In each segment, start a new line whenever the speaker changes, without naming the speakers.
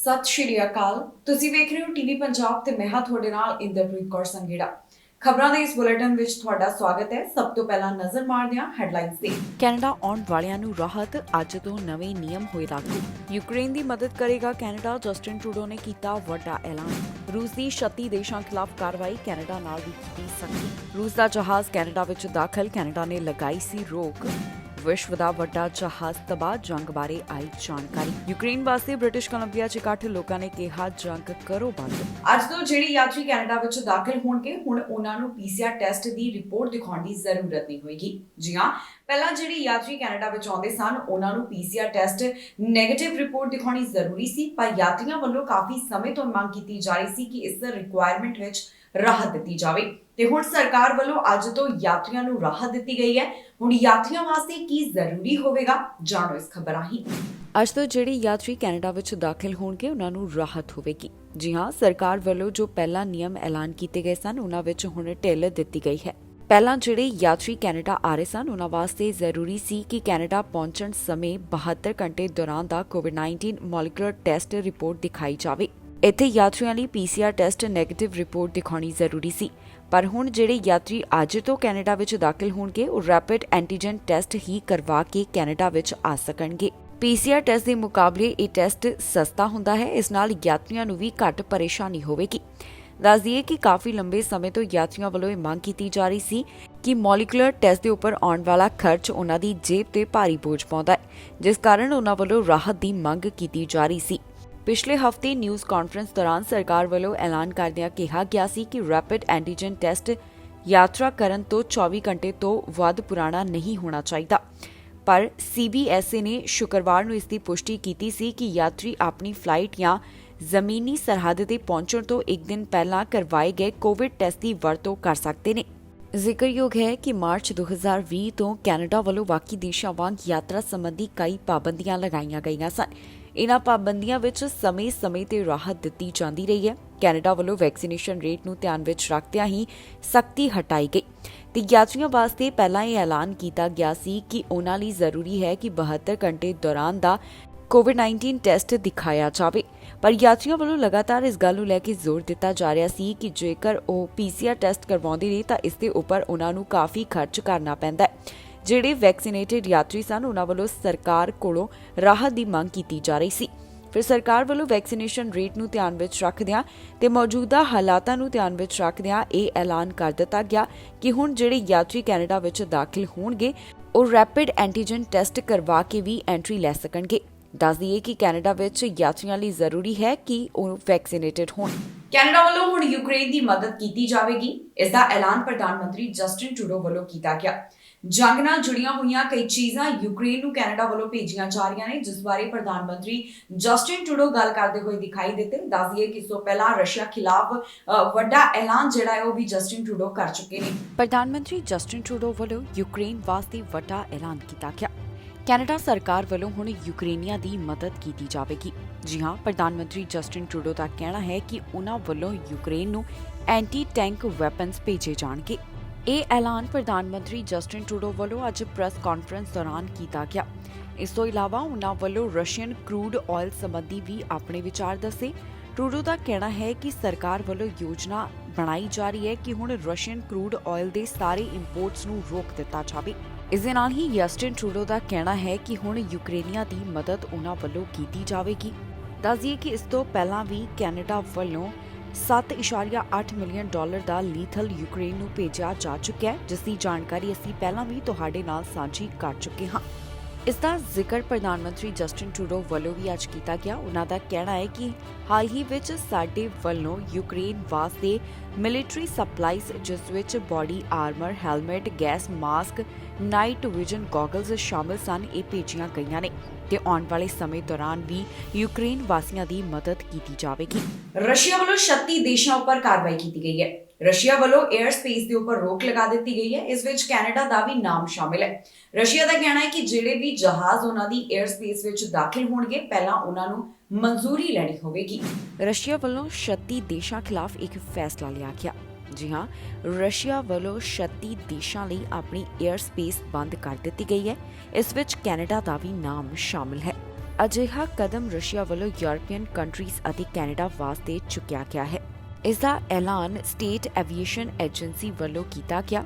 ਸਤਿ ਸ਼੍ਰੀ ਅਕਾਲ। ਤੁਸੀਂ ਵੇਖ ਰਹੇ ਹੋ ਟੀਵੀ ਪੰਜਾਬ ਤੇ ਮੈਂ ਹਾਂ ਤੁਹਾਡੇ ਨਾਲ ਇੰਦਰਪ੍ਰੀਤ ਕੌਰ ਸੰਘੇੜਾ। ਖਬਰਾਂ ਦੇ ਇਸ ਬੁਲੇਟਿਨ ਵਿੱਚ ਤੁਹਾਡਾ ਸਵਾਗਤ ਹੈ। ਸਭ ਤੋਂ ਪਹਿਲਾਂ ਨਜ਼ਰ ਮਾਰਦੇ ਹਾਂ ਹੈਡਲਾਈਨਸ ਤੇ।
ਕੈਨੇਡਾ ਆਉਣ ਵਾਲਿਆਂ ਨੂੰ ਰਾਹਤ, ਅੱਜ ਤੋਂ ਨਵੇਂ ਨਿਯਮ ਹੋਏ ਲਾਗੂ। ਯੂਕਰੇਨ ਦੀ ਮਦਦ ਕਰੇਗਾ ਕੈਨੇਡਾ, ਜਸਟਿਨ ਟਰੂਡੋ ਨੇ ਕੀਤਾ ਵੱਡਾ ਐਲਾਨ। ਰੂਸ ਦੀ 36 ਦੇਸ਼ਾਂ ਖਿਲਾਫ ਕਾਰਵਾਈ, ਕੈਨੇਡਾ ਨਾਲ ਵੀ ਕੀਤੀ ਸਖਤੀ। ਰੂਸ ਦਾ ਜਹਾਜ਼ ਕੈਨੇਡਾ ਵਿੱਚ ਦਾਖਲ, ਕੈਨੇਡਾ ਨੇ ਲਗਾਈ ਸੀ ਰੋਕ। ਵਿਸ਼ਵ ਦਾ ਵੱਡਾ ਜਹਾਜ਼ ਤਬਾਹ, ਜੰਗ ਬਾਰੇ ਆਈ ਜਾਣਕਾਰੀ। ਯੂਕਰੇਨ ਵਾਸਤੇ ਬ੍ਰਿਟਿਸ਼ ਕੋਲੰਬੀਆ 'ਚ ਇਕੱਠ, ਲੋਕਾਂ ਨੇ ਕਿਹਾ ਜੰਗ ਕਰੋ ਬੰਦ।
ਅੱਜ ਤੋਂ ਜਿਹੜੇ ਯਾਤਰੀ ਕੈਨੇਡਾ ਵਿੱਚ ਦਾਖਲ ਹੋਣਗੇ, ਹੁਣ ਉਹਨਾਂ ਨੂੰ ਪੀਸੀਆਰ ਟੈਸਟ ਦੀ ਰਿਪੋਰਟ ਦਿਖਾਉਣ ਦੀ ਜ਼ਰੂਰਤ ਨਹੀਂ ਹੋਏਗੀ। ਜੀ ਹਾਂ, ਪਹਿਲਾਂ ਜਿਹੜੇ ਯਾਤਰੀ ਕੈਨੇਡਾ ਵਿੱਚ ਆਉਂਦੇ ਸਨ, ਉਹਨਾਂ ਨੂੰ ਪੀਸੀਆਰ ਟੈਸਟ ਨੈਗੇਟਿਵ ਰਿਪੋਰਟ ਦਿਖਾਉਣੀ ਜ਼ਰੂਰੀ ਸੀ, ਪਰ ਯਾਤਰੀਆਂ ਵੱਲੋਂ ਕਾਫੀ ਸਮੇਂ ਤੋਂ ਮੰਗ ਕੀਤੀ ਜਾ ਰਹੀ ਸੀ ਕਿ ਇਸ ਰਿਕੁਆਇਰਮੈਂਟ ਵਿੱਚ ਰਾਹਤ ਦਿੱਤੀ ਜਾਵੇ ਤੇ ਹੁਣ ਸਰਕਾਰ ਵੱਲੋਂ ਅੱਜ ਤੋਂ ਯਾਤਰੀਆਂ ਨੂੰ ਰਾਹਤ ਦਿੱਤੀ ਗਈ ਹੈ। ਹੁਣ ਯਾਤਰੀਆਂ ਵਾਸਤੇ ਕੀ ਜ਼ਰੂਰੀ ਹੋਵੇਗਾ, ਜਾਣੋ ਇਸ ਖਬਰ ਰਾਹੀਂ।
ਅੱਜ ਤੋਂ ਜਿਹੜੇ ਯਾਤਰੀ ਕੈਨੇਡਾ ਵਿੱਚ ਦਾਖਲ ਹੋਣਗੇ, ਉਹਨਾਂ ਨੂੰ ਰਾਹਤ ਹੋਵੇਗੀ। ਜੀ ਹਾਂ, ਸਰਕਾਰ ਵੱਲੋਂ ਜੋ ਪਹਿਲਾਂ ਨਿਯਮ ਐਲਾਨ ਕੀਤੇ ਗਏ ਸਨ, ਉਹਨਾਂ ਵਿੱਚ ਹੁਣ ਢਿੱਲ ਦਿੱਤੀ ਗਈ ਹੈ। ਪਹਿਲਾਂ ਜਿਹੜੇ ਯਾਤਰੀ ਕੈਨੇਡਾ ਆ ਰਹੇ ਸਨ, ਉਹਨਾਂ ਵਾਸਤੇ ਜ਼ਰੂਰੀ ਸੀ ਕਿ ਕੈਨੇਡਾ ਪਹੁੰਚਣ ਸਮੇਂ 72 ਘੰਟੇ ਦੌਰਾਨ ਦਾ ਕੋਵਿਡ-19 ਮੋਲੀਕੂਲਰ ਟੈਸਟ ਰਿਪੋਰਟ ਦਿਖਾਈ ਜਾਵੇ। ਇੱਥੇ ਯਾਤਰੀਆਂ ਲਈ ਪੀਸੀਆਰ ਟੈਸਟ ਨੈਗੇਟਿਵ ਰਿਪੋਰਟ ਦਿਖਾਉਣੀ ਜ਼ਰੂਰੀ ਸੀ, ਪਰ ਹੁਣ ਜਿਹੜੇ ਯਾਤਰੀ ਅੱਜ ਤੋਂ ਕੈਨੇਡਾ ਵਿੱਚ ਦਾਖਲ ਹੋਣਗੇ, ਉਹ ਰੈਪਿਡ ਐਂਟੀਜਨ ਟੈਸਟ ਹੀ ਕਰਵਾ ਕੇ ਕੈਨੇਡਾ ਵਿੱਚ ਆ ਸਕਣਗੇ। ਪੀਸੀਆਰ ਟੈਸਟ ਦੇ ਮੁਕਾਬਲੇ ਇਹ ਟੈਸਟ ਸਸਤਾ ਹੁੰਦਾ ਹੈ, ਇਸ ਨਾਲ ਯਾਤਰੀਆਂ ਨੂੰ ਵੀ ਘੱਟ ਪਰੇਸ਼ਾਨੀ ਹੋਵੇਗੀ। ਦੱਸ ਦਈਏ ਕਿ ਕਾਫੀ ਲੰਬੇ ਸਮੇਂ ਤੋਂ ਯਾਤਰੀਆਂ ਵੱਲੋਂ ਇਹ ਮੰਗ ਕੀਤੀ ਜਾ ਰਹੀ ਸੀ ਕਿ ਮੋਲੀਕੂਲਰ ਟੈਸਟ ਦੇ ਉੱਪਰ ਆਉਣ ਵਾਲਾ ਖਰਚ ਉਹਨਾਂ ਦੀ ਜੇਬ ਤੇ ਭਾਰੀ ਬੋਝ ਪਾਉਂਦਾ ਹੈ, ਜਿਸ ਕਾਰਨ ਉਹਨਾਂ ਵੱਲੋਂ ਰਾਹਤ ਦੀ ਮੰਗ ਕੀਤੀ ਜਾ ਰਹੀ ਸੀ। ਪਿਛਲੇ ਹਫ਼ਤੇ ਨਿਊਜ਼ ਕਾਨਫਰੰਸ ਦੌਰਾਨ ਸਰਕਾਰ ਵੱਲੋਂ ਐਲਾਨ ਕਰਦਿਆਂ ਕਿਹਾ ਗਿਆ ਸੀ ਕਿ ਰੈਪਿਡ ਐਂਟੀਜਨ ਟੈਸਟ ਯਾਤਰਾ ਕਰਨ ਤੋਂ 24 ਘੰਟੇ ਤੋਂ ਵੱਧ ਪੁਰਾਣਾ ਨਹੀਂ ਹੋਣਾ ਚਾਹੀਦਾ, ਪਰ ਸੀਬੀਐਸਏ ਨੇ ਸ਼ੁੱਕਰਵਾਰ ਨੂੰ ਇਸ ਦੀ ਪੁਸ਼ਟੀ ਕੀਤੀ ਸੀ ਕਿ ਯਾਤਰੀ ਆਪਣੀ ਫਲਾਈਟ ਜਾਂ ਜ਼ਮੀਨੀ ਸਰਹੱਦ ਤੇ ਪਹੁੰਚਣ ਤੋਂ ਇੱਕ ਦਿਨ ਪਹਿਲਾਂ ਕਰਵਾਏ ਗਏ ਕੋਵਿਡ ਟੈਸਟ ਦੀ ਵਰਤੋਂ ਕਰ ਸਕਦੇ ਨੇ। ਜ਼ਿਕਰਯੋਗ ਹੈ ਕਿ ਮਾਰਚ 2020 ਤੋਂ ਕੈਨੇਡਾ ਵੱਲੋਂ ਬਾਕੀ ਦੇਸ਼ਾਂ ਵਾਂਗ ਯਾਤਰਾ ਸੰਬੰਧੀ ਕਈ ਪਾਬੰਦੀਆਂ ਲਗਾਈਆਂ ਗਈਆਂ ਸਨ। ਇਨ੍ਹਾਂ ਪਾਬੰਦੀਆਂ ਵਿੱਚ ਸਮੇਂ-ਸਮੇਂ ਤੇ ਰਾਹਤ ਦਿੱਤੀ ਜਾਂਦੀ ਰਹੀ ਹੈ। ਕੈਨੇਡਾ ਵੱਲੋਂ ਵੈਕਸੀਨੇਸ਼ਨ ਰੇਟ ਨੂੰ ਧਿਆਨ ਵਿੱਚ ਰੱਖਦਿਆਂ ਹੀ ਸਖਤੀ ਹਟਾਈ ਗਈ ਤੇ ਯਾਤਰੀਆਂ ਵਾਸਤੇ ਪਹਿਲਾਂ ਇਹ ਐਲਾਨ ਕੀਤਾ ਗਿਆ ਸੀ ਕਿ ਉਹਨਾਂ ਲਈ ਜ਼ਰੂਰੀ ਹੈ ਕਿ 72 ਘੰਟੇ ਦੌਰਾਨ ਦਾ ਕੋਵਿਡ-19 ਟੈਸਟ ਦਿਖਾਇਆ ਜਾਵੇ, ਪਰ ਯਾਤਰੀਆਂ ਵੱਲੋਂ ਲਗਾਤਾਰ ਇਸ ਗੱਲ ਨੂੰ ਲੈ ਕੇ ਜ਼ੋਰ ਦਿੱਤਾ ਜਾ ਰਿਹਾ ਸੀ ਕਿ ਜੇਕਰ ਉਹ ਪੀਸੀਆਰ ਟੈਸਟ ਕਰਵਾਉਂਦੇ ਨੇ ਤਾਂ ਇਸ ਦੇ ਉੱਪਰ ਉਹਨਾਂ ਨੂੰ ਕਾਫੀ ਖਰਚ ਕਰਨਾ ਪੈਂਦਾ ਹੈ। ਜਿਹੜੇ ਵੈਕਸੀਨੇਟਡ ਯਾਤਰੀ ਸਨ, ਉਹਨਾਂ ਵੱਲੋਂ ਸਰਕਾਰ ਕੋਲੋਂ ਰਾਹਤ ਦੀ ਮੰਗ ਕੀਤੀ ਜਾ ਰਹੀ ਸੀ। ਫਿਰ ਸਰਕਾਰ ਵੱਲੋਂ ਵੈਕਸੀਨੇਸ਼ਨ ਰੇਟ ਨੂੰ ਧਿਆਨ ਵਿੱਚ ਰੱਖਦਿਆਂ ਤੇ ਮੌਜੂਦਾ ਹਾਲਾਤਾਂ ਨੂੰ ਧਿਆਨ ਵਿੱਚ ਰੱਖਦਿਆਂ ਇਹ ਐਲਾਨ ਕਰ ਦਿੱਤਾ ਗਿਆ ਕਿ ਹੁਣ ਜਿਹੜੇ ਯਾਤਰੀ ਕੈਨੇਡਾ ਵਿੱਚ ਦਾਖਲ ਹੋਣਗੇ, ਉਹ ਰੈਪਿਡ ਐਂਟੀਜਨ ਟੈਸਟ ਕਰਵਾ ਕੇ ਵੀ ਐਂਟਰੀ ਲੈ ਸਕਣਗੇ। ਦੱਸ ਦਈਏ ਕਿ ਕੈਨੇਡਾ ਵਿੱਚ ਯਾਤਰੀਆਂ ਲਈ ਜ਼ਰੂਰੀ ਹੈ ਕਿ ਉਹ ਵੈਕਸੀਨੇਟਡ ਹੋਣ।
ਕੈਨੇਡਾ ਵੱਲੋਂ ਹੁਣ ਯੂਕਰੇਨ ਦੀ ਮਦਦ ਕੀਤੀ ਜਾਵੇਗੀ। ਇਸ ਦਾ ਐਲਾਨ ਪ੍ਰਧਾਨ ਮੰਤਰੀ ਜਸਟਿਨ ਟਰੂਡੋ ਵੱਲੋਂ ਕੀਤਾ ਗਿਆ। ਜੰਗ ਨਾਲ ਜੁੜੀਆਂ ਹੋਈਆਂ ਕਈ ਚੀਜ਼ਾਂ ਯੂਕਰੇਨ ਨੂੰ ਕੈਨੇਡਾ ਵੱਲੋਂ ਭੇਜੀਆਂ ਜਾ ਰਹੀਆਂ ਨੇ, ਜਿਸ ਬਾਰੇ ਪ੍ਰਧਾਨ ਮੰਤਰੀ ਜਸਟਿਨ ਟਰੂਡੋ ਗੱਲ ਕਰਦੇ ਹੋਏ ਦਿਖਾਈ ਦਿੱਤੇ। ਦੱਸ ਦਈਏ ਕਿ ਇਸ ਤੋਂ ਪਹਿਲਾਂ ਰਸ਼ੀਆ ਖਿਲਾਫ ਵੱਡਾ ਐਲਾਨ ਜਿਹੜਾ ਹੈ ਉਹ ਵੀ ਜਸਟਿਨ ਟਰੂਡੋ ਕਰ ਚੁੱਕੇ ਨੇ।
ਪ੍ਰਧਾਨ ਮੰਤਰੀ ਜਸਟਿਨ ਟਰੂਡੋ ਵੱਲੋਂ ਯੂਕਰੇਨ ਵਾਸਤੇ ਵੱਡਾ ਐਲਾਨ ਕੀਤਾ ਗਿਆ। ਕੈਨੇਡਾ ਸਰਕਾਰ ਵੱਲੋਂ ਹੁਣ ਯੂਕਰੇਨੀਆਂ ਦੀ ਮਦਦ ਕੀਤੀ ਜਾਵੇਗੀ। ਜੀ ਹਾਂ, ਪ੍ਰਧਾਨ ਮੰਤਰੀ ਜਸਟਿਨ ਟਰੂਡੋ ਦਾ ਕਹਿਣਾ ਹੈ ਕਿ ਉਹਨਾਂ ਵੱਲੋਂ ਯੂਕਰੇਨ ਨੂੰ ਐਂਟੀ ਟੈਂਕ ਵੈਪਨਸ ਭੇਜੇ ਜਾਣਗੇ। ਇਹ ਐਲਾਨ ਪ੍ਰਧਾਨ ਮੰਤਰੀ ਜਸਟਿਨ ਟਰੂਡੋ ਵੱਲੋਂ ਅੱਜ ਪ੍ਰੈਸ ਕਾਨਫਰੰਸ ਦੌਰਾਨ ਕੀਤਾ ਗਿਆ। ਇਸ ਤੋਂ ਇਲਾਵਾ ਉਹਨਾਂ ਵੱਲੋਂ ਰਸ਼ੀਅਨ ਕਰੂਡ ਆਇਲ ਸੰਬੰਧੀ ਵੀ ਆਪਣੇ ਵਿਚਾਰ ਦੱਸੇ। ਟਰੂਡੋ ਦਾ ਕਹਿਣਾ ਹੈ ਕਿ ਸਰਕਾਰ ਵੱਲੋਂ ਯੋਜਨਾ ਬਣਾਈ ਜਾ ਰਹੀ ਹੈ ਕਿ ਹੁਣ ਰਸ਼ੀਅਨ ਕਰੂਡ ਆਇਲ ਦੇ ਸਾਰੇ ਇੰਪੋਰਟਸ ਨੂੰ ਰੋਕ ਦਿੱਤਾ ਜਾਵੇ। ਇਸ ਦੇ ਨਾਲ ਹੀ ਜਸਟਿਨ ਟਰੂਡੋ ਦਾ ਕਹਿਣਾ ਹੈ ਕਿ ਹੁਣ ਯੂਕਰੇਨੀਆਂ ਦੀ ਮਦਦ ਉਹਨਾਂ ਵੱਲੋਂ ਕੀਤੀ ਜਾਵੇਗੀ। ਦੱਸ ਦਈਏ ਕਿ ਇਸ ਤੋਂ ਪਹਿਲਾਂ ਵੀ ਕੈਨੇਡਾ ਵੱਲੋਂ $7.8 ਮਿਲੀਅਨ ਦਾ ਲੀਥਲ ਯੂਕਰੇਨ ਨੂੰ ਭੇਜਿਆ ਜਾ ਚੁੱਕਿਆ ਹੈ, ਜਿਸ ਦੀ ਜਾਣਕਾਰੀ ਅਸੀਂ ਪਹਿਲਾਂ ਵੀ ਤੁਹਾਡੇ ਨਾਲ ਸਾਂਝੀ ਕਰ ਚੁੱਕੇ ਹਾਂ। ਇਸ ਦਾ ਜ਼ਿਕਰ ਪ੍ਰਧਾਨ ਮੰਤਰੀ ਜਸਟਿਨ ਟਰੂਡੋ ਵੱਲੋਂ ਵੀ ਅੱਜ ਕੀਤਾ ਗਿਆ। ਉਹਨਾਂ ਦਾ ਕਹਿਣਾ ਹੈ ਕਿ ਹਾਲ ਹੀ ਵਿੱਚ ਸਾਡੇ ਵੱਲੋਂ ਯੂਕਰੇਨ ਵਾਸਤੇ ਮਿਲਟਰੀ ਸਪਲਾਈਜ਼, ਜਿਸ ਵਿੱਚ body Armour, helmet, gas mask, night vision goggles ਸ਼ਾਮਲ ਸਨ, ਇਹ ਭੇਜੀਆਂ ਗਈਆਂ ਨੇ ਤੇ ਆਉਣ ਵਾਲੇ ਸਮੇਂ ਦੌਰਾਨ ਵੀ ਯੂਕਰੇਨ ਵਾਸੀਆਂ ਦੀ ਮਦਦ ਕੀਤੀ ਜਾਵੇਗੀ।
ਰਸ਼ੀਆ ਵੱਲੋਂ 36 ਦੇਸ਼ਾਂ ਉੱਪਰ ਕਾਰਵਾਈ ਕੀਤੀ ਗਈ ਹੈ। ਰਸ਼ੀਆ ਵੱਲੋਂ 에ਅਰ ਸਪੇਸ ਦੇ ਉੱਪਰ ਰੋਕ ਲਗਾ ਦਿੱਤੀ ਗਈ ਹੈ। ਇਸ ਵਿੱਚ ਕੈਨੇਡਾ ਦਾ ਵੀ ਨਾਮ ਸ਼ਾਮਿਲ ਹੈ। ਰਸ਼ੀਆ ਦਾ ਕਹਿਣਾ ਹੈ ਕਿ ਜਿਹੜੇ ਵੀ ਜਹਾਜ਼ ਉਹਨਾਂ ਦੀ 에ਅਰ ਸਪੇਸ ਵਿੱਚ ਦਾਖਲ ਹੋਣਗੇ, ਪਹਿਲਾਂ ਉਹਨਾਂ ਨੂੰ ਮਨਜ਼ੂਰੀ ਲੈਣੀ ਹੋਵੇਗੀ।
ਰਸ਼ੀਆ ਵੱਲੋਂ 36 ਦੇਸ਼ਾਂ ਖਿਲਾਫ ਇੱਕ ਫੈਸਲਾ ਲਿਆ ਗਿਆ। ਜੀ ਹਾਂ, ਰਸ਼ੀਆ ਵੱਲੋਂ 36 ਦੇਸ਼ਾਂ ਲਈ ਆਪਣੀ 에ਅਰ ਸਪੇਸ ਬੰਦ ਕਰ ਦਿੱਤੀ ਗਈ ਹੈ। ਇਸ ਵਿੱਚ ਕੈਨੇਡਾ ਦਾ ਵੀ ਨਾਮ ਸ਼ਾਮਿਲ ਹੈ। ਅਜਿਹਾ ਕਦਮ ਰਸ਼ੀਆ ਵੱਲੋਂ ਯੂਰਪੀਅਨ ਕੰਟਰੀਜ਼ ਅਤੇ ਕੈਨੇਡਾ ਵਾਸਤੇ ਚੁੱਕਿਆ ਗਿਆ ਹੈ। ਇਸ ਦਾ ਐਲਾਨ ਸਟੇਟ ਐਵੀਏਸ਼ਨ ਏਜੰਸੀ ਵੱਲੋਂ ਕੀਤਾ ਗਿਆ।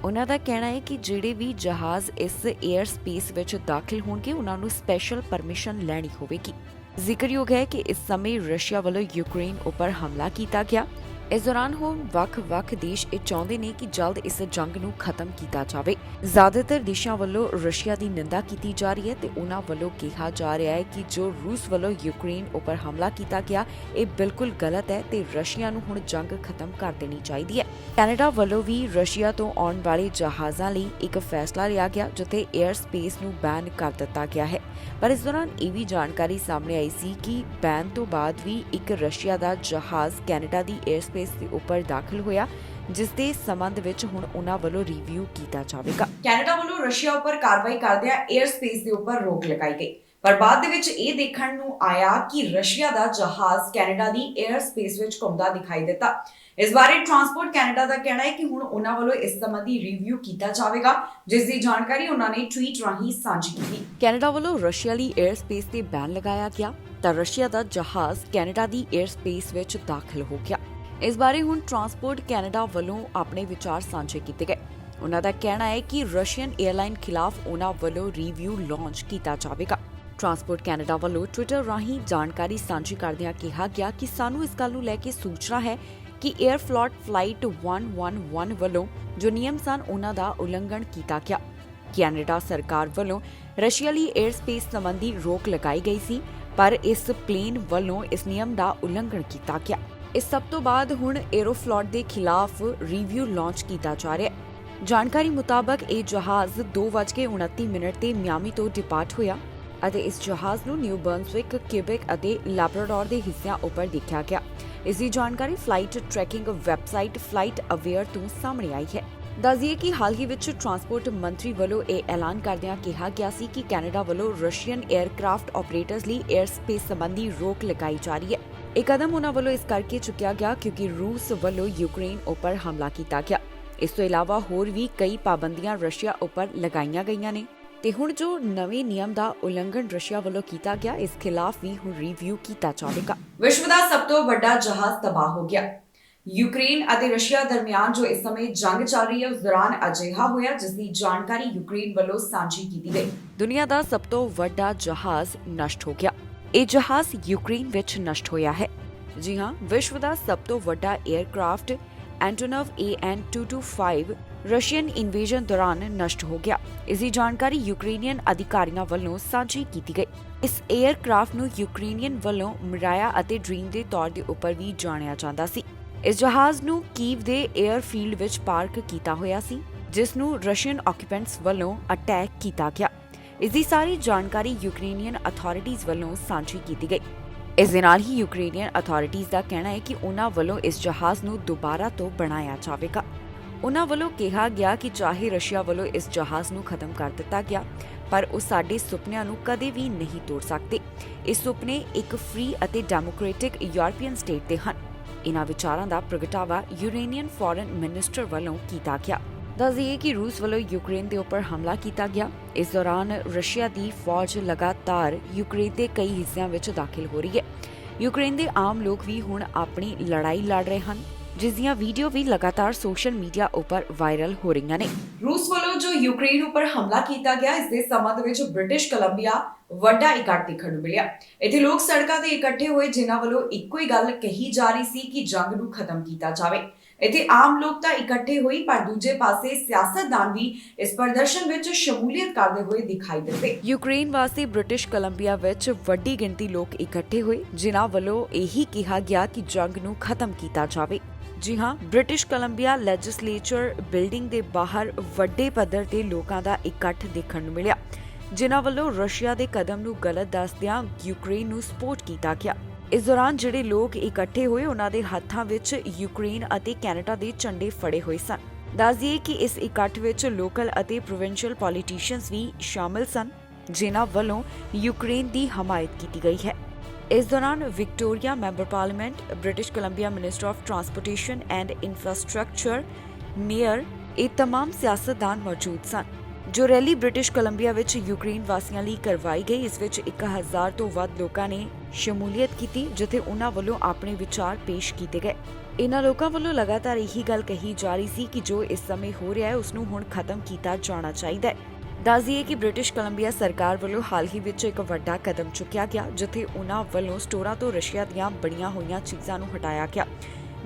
ਉਹਨਾਂ ਦਾ ਕਹਿਣਾ ਹੈ ਕਿ ਜਿਹੜੇ ਵੀ ਜਹਾਜ਼ ਇਸ 에ਅਰ ਸਪੇਸ ਵਿੱਚ ਦਾਖਲ ਹੋਣਗੇ ਉਹਨਾਂ ਨੂੰ ਸਪੈਸ਼ਲ ਪਰਮਿਸ਼ਨ ਲੈਣੀ ਹੋਵੇਗੀ। ਜ਼ਿਕਰਯੋਗ ਹੈ ਕਿ ਇਸ ਸਮੇਂ ਰਸ਼ੀਆ ਵੱਲੋਂ ਯੂਕਰੇਨ ਉੱਪਰ ਹਮਲਾ ਕੀਤਾ ਗਿਆ। ਇਸ ਦੌਰਾਨ ਹੁਣ ਵੱਖ-ਵੱਖ ਦੇਸ਼ ਇਹ ਚਾਹੁੰਦੇ ਨੇ ਕਿ ਜਲਦ ਇਸ ਜੰਗ ਨੂੰ ਖਤਮ ਕੀਤਾ ਜਾਵੇ। ਜ਼ਿਆਦਾਤਰ ਦੇਸ਼ਾਂ ਵੱਲੋਂ ਰਸ਼ੀਆ ਦੀ ਨਿੰਦਾ ਕੀਤੀ ਜਾ ਰਹੀ ਹੈ ਤੇ ਉਹਨਾਂ ਵੱਲੋਂ ਕਿਹਾ ਜਾ ਰਿਹਾ ਹੈ ਕਿ ਜੋ ਰੂਸ ਵੱਲੋਂ ਯੂਕਰੇਨ ਉੱਪਰ ਹਮਲਾ ਕੀਤਾ ਗਿਆ ਇਹ ਬਿਲਕੁਲ ਗਲਤ ਹੈ ਤੇ ਰਸ਼ੀਆ ਨੂੰ ਹੁਣ ਜੰਗ ਖਤਮ ਕਰ ਦੇਣੀ ਚਾਹੀਦੀ ਹੈ। ਕੈਨੇਡਾ ਵੱਲੋਂ ਵੀ ਰਸ਼ੀਆ ਤੋਂ ਆਉਣ ਵਾਲੇ ਜਹਾਜ਼ਾਂ ਲਈ ਇੱਕ ਫੈਸਲਾ ਲਿਆ ਗਿਆ ਜਿੱਥੇ 에ਅਰ ਸਪੇਸ ਨੂੰ ਬੈਨ ਕਰ ਦਿੱਤਾ ਗਿਆ ਹੈ। ਪਰ ਇਸ ਦੌਰਾਨ ਇਹ ਵੀ ਜਾਣਕਾਰੀ ਸਾਹਮਣੇ ਆਈ ਸੀ ਕਿ ਬੈਨ ਤੋਂ ਬਾਅਦ ਵੀ ਇੱਕ ਰਸ਼ੀਆ ਦਾ ਜਹਾਜ਼ ਕੈਨੇਡਾ ਦੀ 에ਅਰ ਸਪੇਸ ਦੇ ਉੱਪਰ ਦਾਖਲ ਹੋਇਆ, ਜਿਸ ਦੇ ਸੰਬੰਧ ਵਿੱਚ ਹੁਣ ਉਹਨਾਂ ਵੱਲੋਂ ਰਿਵਿਊ ਕੀਤਾ ਜਾਵੇਗਾ।
ਕੈਨੇਡਾ ਵੱਲੋਂ ਰਸ਼ੀਆ ਉੱਪਰ ਕਾਰਵਾਈ ਕਰਦਿਆਂ 에ਅਰ ਸਪੇਸ ਦੇ ਉੱਪਰ ਰੋਕ ਲਗਾਈ ਗਈ, ਪਰ ਬਾਅਦ ਦੇ ਵਿੱਚ ਇਹ ਦੇਖਣ ਨੂੰ ਆਇਆ ਕਿ ਰਸ਼ੀਆ ਦਾ ਜਹਾਜ਼ ਕੈਨੇਡਾ ਦੀ 에ਅਰ ਸਪੇਸ ਵਿੱਚ ਘੁੰਮਦਾ ਦਿਖਾਈ ਦਿੱਤਾ। ਇਸ ਬਾਰੇ ਟਰਾਂਸਪੋਰਟ ਕੈਨੇਡਾ ਦਾ ਕਹਿਣਾ ਹੈ ਕਿ ਹੁਣ ਉਹਨਾਂ ਵੱਲੋਂ ਇਸ ਸੰਬੰਧੀ ਰਿਵਿਊ ਕੀਤਾ ਜਾਵੇਗਾ, ਜਿਸ ਦੀ ਜਾਣਕਾਰੀ ਉਹਨਾਂ ਨੇ ਟਵੀਟ ਰਾਹੀਂ ਸਾਂਝੀ ਕੀਤੀ।
ਕੈਨੇਡਾ ਵੱਲੋਂ ਰਸ਼ੀਆ ਲਈ 에ਅਰ ਸਪੇਸ ਤੇ ਬੈਨ ਲਗਾਇਆ ਗਿਆ ਤਾਂ ਰਸ਼ੀਆ ਦਾ ਜਹਾਜ਼ ਕੈਨੇਡਾ ਦੀ 에ਅਰ ਸਪੇਸ ਵਿੱਚ ਦਾਖਲ ਹੋ ਗਿਆ। ਇਸ ਬਾਰੇ ਹੁਣ ਟਰਾਂਸਪੋਰਟ ਕੈਨੇਡਾ ਵੱਲੋਂ ਆਪਣੇ ਵਿਚਾਰ ਸਾਂਝੇ ਕੀਤੇ ਗਏ। ਉਹਨਾਂ ਦਾ ਕਹਿਣਾ ਹੈ ਕਿ ਰਸ਼ੀਅਨ 에ਅਰਲਾਈਨ ਖਿਲਾਫ ਉਹਨਾਂ ਵੱਲੋਂ ਰਿਵਿਊ ਲਾਂਚ ਕੀਤਾ ਜਾਵੇਗਾ। ਟਰਾਂਸਪੋਰਟ ਕੈਨੇਡਾ ਵੱਲੋਂ ਟਵਿੱਟਰ ਰਾਹੀਂ ਜਾਣਕਾਰੀ ਸਾਂਝੀ ਕਰਦਿਆਂ ਕਿਹਾ ਗਿਆ ਕਿ ਸਾਨੂੰ ਇਸ ਗੱਲ ਨੂੰ ਲੈ ਕੇ ਸੂਚਨਾ ਹੈ ਕਿ 에ਅਰਫਲੋਟ ਫਲਾਈਟ 111 ਵੱਲੋਂ ਜੋ ਨਿਯਮ ਸਨ ਉਹਨਾਂ ਦਾ ਉਲੰਘਣ ਕੀਤਾ ਗਿਆ। ਕੈਨੇਡਾ ਸਰਕਾਰ ਵੱਲੋਂ ਰਸ਼ੀਆ ਲਈ 에ਅਰ ਸਪੇਸ ਸੰਬੰਧੀ ਰੋਕ ਲਗਾਈ ਗਈ ਸੀ, ਪਰ ਇਸ ਪਲੇਨ ਵੱਲੋਂ ਇਸ ਨਿਯਮ ਦਾ ਉਲੰਘਣ ਕੀਤਾ ਗਿਆ। ਇਸ ਸਭ ਤੋਂ ਬਾਅਦ ਹੁਣ 에ਅਰੋਫਲੋਟ ਦੇ ਖਿਲਾਫ ਰਿਵਿਊ ਲਾਂਚ ਕੀਤਾ ਜਾ ਰਿਹਾ ਹੈ। ਜਾਣਕਾਰੀ ਮੁਤਾਬਕ ਇਹ ਜਹਾਜ਼ 2:29 ਤੇ ਮਿਆਮੀ ਤੋਂ ਡਿਪਾਰਟ ਹੋਇਆ ਅਤੇ ਇਸ ਜਹਾਜ਼ ਨੂੰ ਨਿਊ ਬਰਨਸਵਿਕ, ਕਿਊਬੈਕ ਅਤੇ ਲੈਬਰਾਡੋਰ ਦੇ ਹਿੱਸਿਆਂ ਉੱਪਰ ਦੇਖਿਆ ਗਿਆ। ਇਸ ਦੀ ਜਾਣਕਾਰੀ flight tracking website FlightAware ਤੋਂ ਸਾਹਮਣੇ ਆਈ ਹੈ। ਦੱਸਦੀਏ ਕਿ ਹਾਲ ਹੀ ਵਿੱਚ ਟਰਾਂਸਪੋਰਟ ਮੰਤਰੀ ਵੱਲੋਂ ਇਹ ਐਲਾਨ ਕਰਦਿਆਂ ਕਿਹਾ ਗਿਆ ਸੀ ਕਿ ਕੈਨੇਡਾ ਵੱਲੋਂ ਰਸ਼ੀਅਨ 에ਅਰਕ੍ਰਾਫਟ ਆਪਰੇਟਰਸ ਲਈ 에ਅਰ ਸਪੇਸ ਸੰਬੰਧੀ ਰੋਕ ਲਗਾਈ ਜਾ ਰਹੀ ਹੈ। ਇਹ ਕਦਮ ਉਹਨਾਂ ਵੱਲੋਂ ਇਸ ਕਰਕੇ ਚੁੱਕਿਆ ਗਿਆ ਕਿਉਂਕਿ ਰੂਸ ਵੱਲੋਂ ਯੂਕਰੇਨ ਉੱਪਰ ਹਮਲਾ ਕੀਤਾ ਗਿਆ। ਇਸ ਤੋਂ ਇਲਾਵਾ ਹੋਰ ਵੀ ਕਈ ਪਾਬੰਦੀਆਂ ਰਸ਼ੀਆ ਉੱਪਰ ਲਗਾਈਆਂ ਗਈਆਂ ਨੇ ਤੇ ਹੁਣ ਜੋ ਨਵੇਂ ਨਿਯਮ ਦਾ ਉਲੰਘਣ ਰਸ਼ੀਆ ਵੱਲੋਂ ਕੀਤਾ ਗਿਆ ਇਸ ਖਿਲਾਫ ਵੀ ਹੁਣ ਰਿਵਿਊ ਕੀਤਾ ਜਾਵੇਗਾ।
ਵਿਸ਼ਵ ਦਾ ਸਭ ਤੋਂ ਵੱਡਾ ਜਹਾਜ਼ ਤਬਾਹ ਹੋ ਗਿਆ। ਯੂਕਰੇਨ ਅਤੇ ਰਸ਼ੀਆ ਦਰਮਿਆਨ ਜੋ ਇਸ ਸਮੇਂ ਜੰਗ ਚੱਲ ਰਹੀ ਹੈ ਉਸ ਦੌਰਾਨ ਅਜਿਹਾ ਹੋਇਆ, ਜਿਸ ਦੀ ਜਾਣਕਾਰੀ ਯੂਕਰੇਨ ਵੱਲੋਂ ਸਾਂਝੀ ਕੀਤੀ ਗਈ।
ਦੁਨੀਆ ਦਾ ਸਭ ਤੋਂ ਵੱਡਾ ਜਹਾਜ਼ ਨਸ਼ਟ ਹੋ ਗਿਆ। ਇਹ ਜਹਾਜ਼ ਯੂਕਰੇਨ ਵਿੱਚ ਨਸ਼ਟ ਹੋਇਆ ਹੈ। ਜੀ ਹਾਂ, ਵਿਸ਼ਵ ਦਾ ਸਭ ਤੋਂ ਵੱਡਾ 에ਅਰਕ੍ਰਾਫਟ ਐਂਟੋਨਵ AN-225 ਰਸ਼ੀਅਨ ਇਨਵੇਜਨ ਦੌਰਾਨ ਨਸ਼ਟ ਹੋ ਗਿਆ। ਇਸ ਦੀ ਜਾਣਕਾਰੀ ਯੂਕਰੇਨੀਅਨ ਅਧਿਕਾਰੀਆਂ ਵੱਲੋਂ ਸਾਂਝੀ ਕੀਤੀ ਗਈ। ਇਸ 에ਅਰਕ੍ਰਾਫਟ ਨੂੰ ਯੂਕਰੇਨੀਅਨ ਵੱਲੋਂ ਮਿਰਾਇਆ ਅਤੇ ਡ੍ਰੀਮ ਦੇ ਤੌਰ ਦੇ ਉੱਪਰ ਵੀ ਜਾਣਿਆ ਜਾਂਦਾ ਸੀ। ਇਸ ਜਹਾਜ਼ ਨੂੰ ਕੀਵ ਦੇ 에ਅਰਫੀਲਡ ਵਿੱਚ ਪਾਰਕ ਕੀਤਾ ਹੋਇਆ ਸੀ, ਜਿਸ ਨੂੰ ਰਸ਼ੀਅਨ ਆਕਿਊਪੈਂਟਸ ਵੱਲੋਂ ਅਟੈਕ ਕੀਤਾ ਗਿਆ। ਇਸ ਦੀ ਸਾਰੀ ਜਾਣਕਾਰੀ ਯੂਕਰੇਨੀਅਨ ਅਥਾਰਟੀਜ਼ ਵੱਲੋਂ ਸਾਂਝੀ ਕੀਤੀ ਗਈ। ਇਸ ਦੇ ਨਾਲ ਹੀ ਯੂਕਰੇਨੀਅਨ ਅਥਾਰਟੀਜ਼ ਦਾ ਕਹਿਣਾ ਹੈ ਕਿ ਉਹਨਾਂ ਵੱਲੋਂ ਇਸ ਜਹਾਜ਼ ਨੂੰ ਦੁਬਾਰਾ ਤੋਂ ਬਣਾਇਆ ਜਾਵੇਗਾ। ਉਹਨਾਂ ਵੱਲੋਂ ਕਿਹਾ ਗਿਆ ਕਿ ਚਾਹੇ ਰਸ਼ੀਆ ਵੱਲੋਂ ਇਸ ਜਹਾਜ਼ ਨੂੰ ਖਤਮ ਕਰ ਦਿੱਤਾ ਗਿਆ, ਪਰ ਉਹ ਸਾਡੇ ਸੁਪਨਿਆਂ ਨੂੰ ਕਦੇ ਵੀ ਨਹੀਂ ਤੋੜ ਸਕਦੇ। ਇਹ ਸੁਪਨੇ ਇੱਕ ਫ੍ਰੀ ਅਤੇ ਡੈਮੋਕ੍ਰੈਟਿਕ ਯੂਰਪੀਅਨ ਸਟੇਟ ਦੇ ਹਨ। ਇਹਨਾਂ ਵਿਚਾਰਾਂ ਦਾ ਪ੍ਰਗਟਾਵਾ ਯੂਰੇਨੀਅਨ ਫੋਰਨ ਮਿਨਿਸਟਰ ਵੱਲੋਂ ਕੀਤਾ ਗਿਆ। ਦੱਸਦੀਏ ਕਿ ਰੂਸ ਵੱਲੋਂ ਯੂਕਰੇਨ ਦੇ ਉੱਪਰ ਹਮਲਾ ਕੀਤਾ ਗਿਆ। ਇਸ ਦੌਰਾਨ ਰਸ਼ੀਆ ਦੀ ਫੌਜ ਲਗਾਤਾਰ ਯੂਕਰੇਨ ਦੇ ਕਈ ਹਿੱਸਿਆਂ ਵਿੱਚ ਦਾਖਲ ਹੋ ਰਹੀ ਹੈ। ਯੂਕਰੇਨ ਦੇ ਆਮ ਲੋਕ ਵੀ ਹੁਣ ਆਪਣੀ ਲੜਾਈ ਲੜ ਰਹੇ ਹਨ, ਜਿਸ ਦੀਆਂ ਵੀਡੀਓ ਵੀ ਲਗਾਤਾਰ ਸੋਸ਼ਲ ਮੀਡੀਆ ਉੱਪਰ ਵਾਇਰਲ ਹੋ ਰਹੀਆਂ ਨੇ।
ਰੂਸ ਵੱਲੋਂ ਜੋ ਯੂਕਰੇਨ ਉੱਪਰ ਹਮਲਾ ਕੀਤਾ ਗਿਆ, ਇਸ ਦੇ ਸੰਬੰਧ ਵਿੱਚ ਬ੍ਰਿਟਿਸ਼ ਕੋਲੰਬੀਆ ਵੱਡਾ ਇਕੱਠ ਦੇਖਣ ਨੂੰ ਮਿਲਿਆ। ਇੱਥੇ ਲੋਕ ਸੜਕਾਂ ਤੇ ਇਕੱਠੇ ਹੋਏ, ਜਿਨ੍ਹਾਂ ਵੱਲੋਂ ਇੱਕੋ ਹੀ ਗੱਲ ਕਹੀ ਜਾ ਰਹੀ ਸੀ ਕਿ ਜੰਗ ਨੂੰ ਖਤਮ ਕੀਤਾ ਜਾਵੇ। ਇੱਥੇ ਆਮ ਲੋਕ ਤਾਂ ਇਕੱਠੇ ਹੋਈ, ਪਰ ਦੂਜੇ ਪਾਸੇ ਸਿਆਸਤਦਾਨ ਵੀ ਇਸ ਪ੍ਰਦਰਸ਼ਨ ਵਿੱਚ ਸ਼ਮੂਲੀਅਤ ਕਰਦੇ ਹੋਏ ਦਿਖਾਈ ਦਿੱਤੇ।
ਯੂਕਰੇਨ ਵਾਸਤੇ ਬ੍ਰਿਟਿਸ਼ ਕੋਲੰਬੀਆ ਵਿੱਚ ਵੱਡੀ ਗਿਣਤੀ ਲੋਕ ਇਕੱਠੇ ਹੋਏ, ਜਿਨ੍ਹਾਂ ਵੱਲੋਂ ਇਹੀ ਕਿਹਾ ਗਿਆ ਕਿ ਜੰਗ ਨੂੰ ਖਤਮ ਕੀਤਾ ਜਾਵੇ। ਜੀ ਹਾਂ, ਬ੍ਰਿਟਿਸ਼ ਕੋਲੰਬੀਆ ਲੈਜਿਸਲੇਚਰ ਬਿਲਡਿੰਗ ਦੇ ਬਾਹਰ ਵੱਡੇ ਪੱਧਰ ਤੇ ਲੋਕਾਂ ਦਾ ਇਕੱਠ ਦੇਖਣ ਨੂੰ ਮਿਲਿਆ, ਜਿਨ੍ਹਾਂ ਵੱਲੋਂ ਰਸ਼ੀਆ ਦੇ ਕਦਮ ਨੂੰ ਗਲਤ ਦੱਸਦਿਆਂ ਯੂਕਰੇਨ ਨੂੰ ਸਪੋਰਟ ਕੀਤਾ ਗਿਆ। ਇਸ ਦੌਰਾਨ ਜਿਹੜੇ ਲੋਕ ਇਕੱਠੇ ਹੋਏ ਉਹਨਾਂ ਦੇ ਹੱਥਾਂ ਵਿੱਚ ਯੂਕਰੇਨ ਅਤੇ ਕੈਨੇਡਾ ਦੇ ਝੰਡੇ ਫੜੇ ਹੋਏ ਸਨ। ਦੱਸ ਦਈਏ ਕਿ ਇਸ ਇਕੱਠ ਵਿੱਚ ਲੋਕਲ ਅਤੇ ਪ੍ਰੋਵਿੰਸ਼ੀਅਲ ਪੋਲੀਟੀਸ਼ੀਅਨਸ ਵੀ ਸ਼ਾਮਲ ਸਨ, ਜਿਨ੍ਹਾਂ ਵੱਲੋਂ ਯੂਕਰੇਨ ਦੀ ਹਮਾਇਤ ਕੀਤੀ ਗਈ ਹੈ। ਇਸ ਦੌਰਾਨ Victoria member parliament, British Columbia minister of transportation and infrastructure, mayor, ਇਹ तमाम ਸਿਆਸਤਦਾਨ ਮੌਜੂਦ ਸਨ। ਜੋ ਰੈਲੀ ਬ੍ਰਿਟਿਸ਼ ਕੋਲੰਬੀਆ ਵਿੱਚ ਯੂਕਰੇਨ ਵਾਸੀਆਂ ਲਈ ਕਰਵਾਈ ਗਈ, ਇਸ ਵਿੱਚ 1000 ਤੋਂ ਵੱਧ ਲੋਕਾਂ ਨੇ ਸ਼ਮੂਲੀਅਤ ਕੀਤੀ, ਜਿੱਥੇ ਉਹਨਾਂ ਵੱਲੋਂ ਆਪਣੇ ਵਿਚਾਰ ਪੇਸ਼ ਕੀਤੇ ਗਏ। ਇਨ੍ਹਾਂ ਲੋਕਾਂ ਵੱਲੋਂ ਲਗਾਤਾਰ ਇਹੀ ਗੱਲ ਕਹੀ ਜਾ ਰਹੀ ਸੀ ਕਿ ਜੋ ਇਸ ਸਮੇਂ ਹੋ ਰਿਹਾ ਹੈ ਉਸ ਨੂੰ ਹੁਣ ਖਤਮ ਕੀਤਾ ਜਾਣਾ ਚਾਹੀਦਾ ਹੈ। ਦੱਸ ਦਈਏ ਕਿ ਬ੍ਰਿਟਿਸ਼ ਕੋਲੰਬੀਆ ਸਰਕਾਰ ਵੱਲੋਂ ਹਾਲ ਹੀ ਵਿੱਚ ਇੱਕ ਵੱਡਾ ਕਦਮ ਚੁੱਕਿਆ ਗਿਆ, ਜਿੱਥੇ ਉਹਨਾਂ ਵੱਲੋਂ ਸਟੋਰਾਂ ਤੋਂ ਰਸ਼ੀਆ ਦੀਆਂ ਬਣੀਆਂ ਹੋਈਆਂ ਚੀਜ਼ਾਂ ਨੂੰ ਹਟਾਇਆ ਗਿਆ।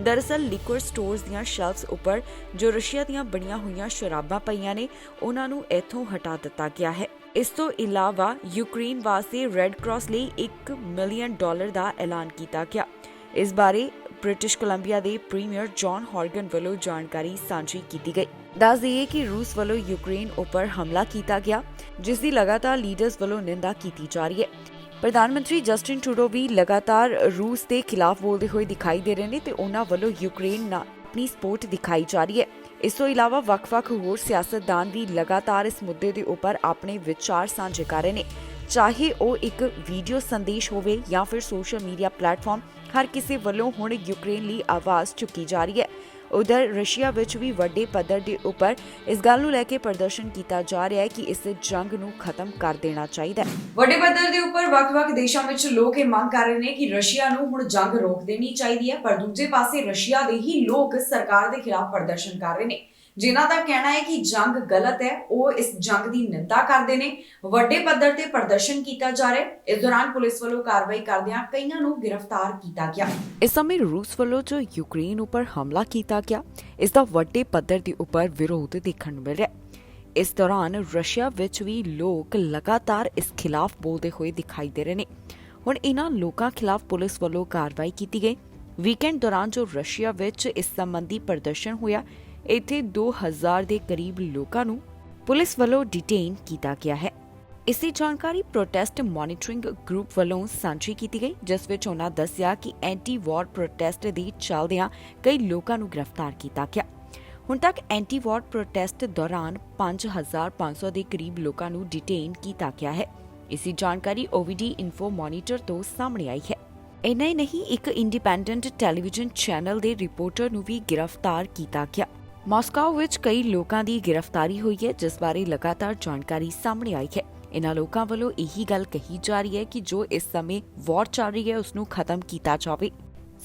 ਦਰਅਸਲ ਲਿਕਵਰ ਸਟੋਰਸ ਦੀਆਂ ਸ਼ੈਲਫਸ ਉੱਪਰ ਜੋ ਰਸ਼ੀਆ ਦੀਆਂ ਬਣੀਆਂ ਹੋਈਆਂ ਸ਼ਰਾਬਾਂ ਪਈਆਂ ਨੇ, ਉਹਨਾਂ ਨੂੰ ਇੱਥੋਂ ਹਟਾ ਦਿੱਤਾ ਗਿਆ ਹੈ। ਇਸ ਤੋਂ ਇਲਾਵਾ ਯੂਕਰੇਨ ਵਾਸਤੇ ਰੈੱਡ ਕਰਾਸ ਲਈ $1 ਮਿਲੀਅਨ ਦਾ ਐਲਾਨ ਕੀਤਾ ਗਿਆ। ਇਸ ਬਾਰੇ ਬ੍ਰਿਟਿਸ਼ ਕੋਲੰਬੀਆ ਦੇ ਪ੍ਰੀਮੀਅਰ ਜੌਨ ਹੌਰਗਨ ਵੱਲੋਂ ਜਾਣਕਾਰੀ ਸਾਂਝੀ ਕੀਤੀ ਗਈ। ਦੱਸ ਦਈਏ ਕਿ ਰੂਸ ਵੱਲੋਂ ਯੂਕਰੇਨ ਉੱਪਰ ਹਮਲਾ ਕੀਤਾ ਗਿਆ, ਜਿਸ ਦੀ ਲਗਾਤਾਰ ਲੀਡਰਸ ਵੱਲੋਂ ਨਿੰਦਾ ਕੀਤੀ ਜਾ ਰਹੀ ਹੈ। ਪ੍ਰਧਾਨ ਮੰਤਰੀ ਜਸਟਿਨ ਟਰੂਡੋ ਵੀ ਲਗਾਤਾਰ ਰੂਸ ਦੇ ਖਿਲਾਫ ਬੋਲਦੇ ਹੋਏ ਦਿਖਾਈ ਦੇ ਰਹੇ ਨੇ ਤੇ ਉਹਨਾਂ ਵੱਲੋਂ ਯੂਕਰੇਨ ਨਾਲ ਆਪਣੀ ਸਪੋਰਟ ਦਿਖਾਈ ਜਾ ਰਹੀ ਹੈ। ਇਸ ਤੋਂ ਇਲਾਵਾ ਵੱਖ-ਵੱਖ ਹੋਰ ਸਿਆਸਤਦਾਨ ਵੀ ਲਗਾਤਾਰ ਇਸ ਮੁੱਦੇ ਦੇ ਉੱਪਰ ਆਪਣੇ ਵਿਚਾਰ ਸਾਂਝੇ ਕਰ ਰਹੇ ਨੇ, ਚਾਹੇ ਉਹ ਇੱਕ ਵੀਡੀਓ ਸੰਦੇਸ਼ ਹੋਵੇ ਜਾਂ ਫਿਰ ਸੋਸ਼ਲ ਮੀਡੀਆ ਪਲੇਟਫਾਰਮ, ਹਰ ਕਿਸੇ ਵੱਲੋਂ ਹੁਣ ਯੂਕਰੇਨ ਲਈ ਆਵਾਜ਼ ਚੁੱਕੀ ਜਾ ਰਹੀ ਹੈ। ਉਧਰ ਰਸ਼ੀਆ ਵਿੱਚ ਵੀ ਵੱਡੇ ਪੱਧਰ ਦੇ ਉੱਪਰ ਇਸ ਗੱਲ ਨੂੰ ਲੈ ਕੇ ਪ੍ਰਦਰਸ਼ਨ ਕੀਤਾ ਜਾ ਰਿਹਾ ਹੈ ਕਿ ਇਸ ਜੰਗ ਨੂੰ ਖਤਮ ਕਰ ਦੇਣਾ ਚਾਹੀਦਾ ਹੈ।
ਵੱਡੇ ਪੱਧਰ ਦੇ ਉੱਪਰ ਵੱਖ-ਵੱਖ ਦੇਸ਼ਾਂ ਵਿੱਚ ਲੋਕ ਇਹ ਮੰਗ ਕਰ ਰਹੇ ਨੇ ਕਿ ਰਸ਼ੀਆ ਨੂੰ ਹੁਣ ਜੰਗ ਰੋਕ ਦੇਣੀ ਚਾਹੀਦੀ ਹੈ, ਪਰ ਦੂਜੇ ਪਾਸੇ ਰਸ਼ੀਆ ਦੇ ਹੀ ਲੋਕ ਸਰਕਾਰ ਦੇ ਖਿਲਾਫ ਪ੍ਰਦਰਸ਼ਨ ਕਰ ਰਹੇ ਨੇ, ਜਿਨ੍ਹਾਂ ਦਾ ਕਹਿਣਾ ਹੈ ਕਿ ਜੰਗ ਗਲਤ ਹੈ। ਉਹ ਇਸ ਜੰਗ ਦੀ ਨਿੰਦਾ ਕਰਦੇ ਨੇ। ਵੱਡੇ ਪੱਧਰ ਤੇ ਪ੍ਰਦਰਸ਼ਨ ਕੀਤਾ ਜਾ ਰਿਹਾ ਹੈ। ਇਸ ਦੌਰਾਨ ਪੁਲਿਸ ਵੱਲੋਂ ਕਾਰਵਾਈ ਕਰਦਿਆਂ ਕਈਆਂ ਨੂੰ ਗ੍ਰਿਫਤਾਰ ਕੀਤਾ ਗਿਆ।
ਇਸ ਸਮੇਂ ਰੂਸ ਵੱਲੋਂ ਜੋ ਯੂਕਰੇਨ ਉੱਪਰ ਹਮਲਾ ਕੀਤਾ ਗਿਆ, ਇਸ ਦਾ ਵੱਡੇ ਪੱਧਰ ਦੇ ਉੱਪਰ ਵਿਰੋਧ ਦੇਖਣ ਨੂੰ ਮਿਲ ਰਿਹਾ ਹੈ। ਇਸ ਦੌਰਾਨ ਰਸ਼ੀਆ ਵਿੱਚ ਵੀ ਲੋਕ ਲਗਾਤਾਰ ਇਸ ਖਿਲਾਫ ਬੋਲਦੇ ਹੋਏ ਦਿਖਾਈ ਦੇ ਰਹੇ ਨੇ। ਹੁਣ ਇਹਨਾਂ ਲੋਕਾਂ ਖਿਲਾਫ ਪੁਲਿਸ ਵੱਲੋਂ ਕਾਰਵਾਈ ਕੀਤੀ ਗਈ। ਵੀਕਐਂਡ ਦੌਰਾਨ ਜੋ ਰਸ਼ੀਆ ਵਿੱਚ ਇਸ ਸੰਬੰਧੀ ਪ੍ਰਦਰਸ਼ਨ ਹੋਇਆ, ਇੱਥੇ 2000 ਦੇ ਕਰੀਬ ਲੋਕਾਂ ਨੂੰ ਪੁਲਿਸ ਵੱਲੋਂ ਡਿਟੇਨ ਕੀਤਾ ਗਿਆ ਹੈ। ਇਸ ਦੀ ਜਾਣਕਾਰੀ ਪ੍ਰੋਟੈਸਟ ਮੋਨੀਟਰਿੰਗ ਗਰੁੱਪ ਵੱਲੋਂ ਸਾਂਝੀ ਕੀਤੀ ਗਈ, ਜਿਸ ਵਿੱਚ ਉਹਨਾਂ ਦੱਸਿਆ ਕਿ ਐਂਟੀ ਵਾਰ ਪ੍ਰੋਟੈਸਟ ਦੇ ਚੱਲਦਿਆਂ ਕਈ ਲੋਕਾਂ ਨੂੰ ਗ੍ਰਿਫਤਾਰ ਕੀਤਾ ਗਿਆ। ਹੁਣ ਤੱਕ ਐਂਟੀ ਵਾਰ ਪ੍ਰੋਟੈਸਟ ਦੌਰਾਨ 5500 ਦੇ ਕਰੀਬ ਲੋਕਾਂ ਨੂੰ ਡਿਟੇਨ ਕੀਤਾ ਗਿਆ ਹੈ। ਇਸ ਦੀ ਜਾਣਕਾਰੀ OVD ਇਨਫੋ ਮੋਨੀਟਰ ਤੋਂ ਸਾਹਮਣੇ ਆਈ ਹੈ। ਇੰਨਾ ਹੀ ਨਹੀਂ, ਇੱਕ ਇੰਡੀਪੈਂਡੈਂਟ ਟੈਲੀਵਿਜ਼ਨ ਚੈਨਲ ਦੇ ਰਿਪੋਰਟਰ ਨੂੰ ਵੀ ਗ੍ਰਿਫਤਾਰ ਕੀਤਾ ਗਿਆ। ਮਾਸਕੋ ਵਿੱਚ ਕਈ ਲੋਕਾਂ ਦੀ ਗ੍ਰਿਫਤਾਰੀ ਹੋਈ ਹੈ, ਜਿਸ ਬਾਰੇ ਲਗਾਤਾਰ ਜਾਣਕਾਰੀ ਸਾਹਮਣੇ ਆਈ ਹੈ। ਇਨ੍ਹਾਂ ਲੋਕਾਂ ਵੱਲੋਂ ਇਹੀ ਗੱਲ ਕਹੀ ਜਾ ਰਹੀ ਹੈ ਕਿ ਜੋ ਇਸ ਸਮੇਂ ਵਾਰ ਚੱਲ ਰਹੀ ਹੈ ਉਸ ਨੂੰ ਖਤਮ ਕੀਤਾ ਜਾਵੇ।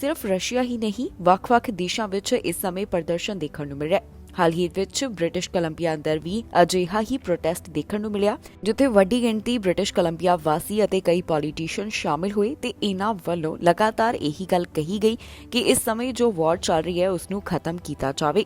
ਸਿਰਫ ਰਸ਼ੀਆ ਹੀ ਨਹੀਂ, ਵੱਖ-ਵੱਖ ਦੇਸ਼ਾਂ ਵਿੱਚ ਇਸ ਸਮੇਂ ਪ੍ਰਦਰਸ਼ਨ ਦੇਖਣ ਨੂੰ ਮਿਲ ਰਿਹਾ ਹੈ। ਹਾਲ ਹੀ ਵਿੱਚ ਬ੍ਰਿਟਿਸ਼ ਕੋਲੰਬੀਆ ਅੰਦਰ ਵੀ ਅਜਿਹਾ ਹੀ ਪ੍ਰੋਟੈਸਟ ਦੇਖਣ ਨੂੰ ਮਿਲਿਆ, ਜਿੱਥੇ ਵੱਡੀ ਗਿਣਤੀ ਬ੍ਰਿਟਿਸ਼ ਕੋਲੰਬੀਆ ਵਾਸੀ ਅਤੇ ਕਈ ਪੋਲੀਟੀਸ਼ੀਅਨ ਸ਼ਾਮਿਲ ਹੋਏ ਤੇ ਇਹਨਾਂ ਵੱਲੋਂ ਲਗਾਤਾਰ ਇਹੀ ਗੱਲ ਕਹੀ ਗਈ ਕਿ ਇਸ ਸਮੇਂ ਜੋ ਵਾਰ ਚੱਲ ਰਹੀ ਹੈ ਉਸ ਨੂੰ ਖਤਮ ਕੀਤਾ ਜਾਵੇ।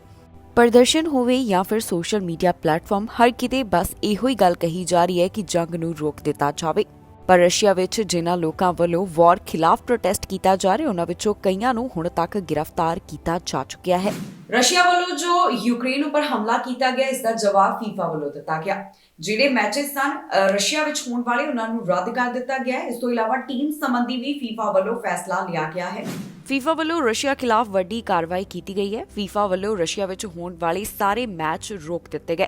ਪ੍ਰਦਰਸ਼ਨ ਹੋਵੇ ਜਾਂ ਫਿਰ ਸੋਸ਼ਲ ਮੀਡੀਆ ਪਲੇਟਫਾਰਮ, ਹਰ ਕਿਤੇ ਬਸ ਇਹੋ ਹੀ ਗੱਲ ਕਹੀ ਜਾ ਰਹੀ ਹੈ ਕਿ ਜੰਗ ਨੂੰ ਰੋਕ ਦਿੱਤਾ ਜਾਵੇ। ਪਰ ਰਸ਼ੀਆ ਵਿੱਚ ਜਿਨ੍ਹਾਂ ਲੋਕਾਂ ਵੱਲੋਂ ਵਾਰ ਖਿਲਾਫ ਪ੍ਰੋਟੈਸਟ ਕੀਤਾ ਜਾ ਰਿਹਾ, ਉਹਨਾਂ ਵਿੱਚੋਂ ਕਈਆਂ ਨੂੰ ਹੁਣ ਤੱਕ ਗ੍ਰਿਫਤਾਰ ਕੀਤਾ ਜਾ ਚੁੱਕਿਆ ਹੈ।
ਰਸ਼ੀਆ ਵੱਲੋਂ ਜੋ ਯੂਕਰੇਨ ਉੱਪਰ ਹਮਲਾ ਕੀਤਾ ਗਿਆ, ਇਸ ਦਾ ਜਵਾਬ ਫੀਫਾ ਵੱਲੋਂ ਦਿੱਤਾ ਗਿਆ। ਜਿਹੜੇ ਮੈਚਸ ਸਨ ਰਸ਼ੀਆ ਵਿੱਚ ਹੋਣ ਵਾਲੇ, ਉਹਨਾਂ ਨੂੰ ਰੱਦ ਕਰ ਦਿੱਤਾ ਗਿਆ ਹੈ। ਇਸ ਤੋਂ ਇਲਾਵਾ ਟੀਮ ਸੰਬੰਧੀ ਵੀ ਫੀਫਾ ਵੱਲੋਂ ਫੈਸਲਾ ਲਿਆ ਗਿਆ ਹੈ।
ਫੀਫਾ ਵੱਲੋਂ ਰਸ਼ੀਆ ਖਿਲਾਫ ਵੱਡੀ ਕਾਰਵਾਈ ਕੀਤੀ ਗਈ ਹੈ। ਫੀਫਾ ਵੱਲੋਂ ਰਸ਼ੀਆ ਵਿੱਚ ਹੋਣ ਵਾਲੇ ਸਾਰੇ ਮੈਚ ਰੋਕ ਦਿੱਤੇ ਗਏ।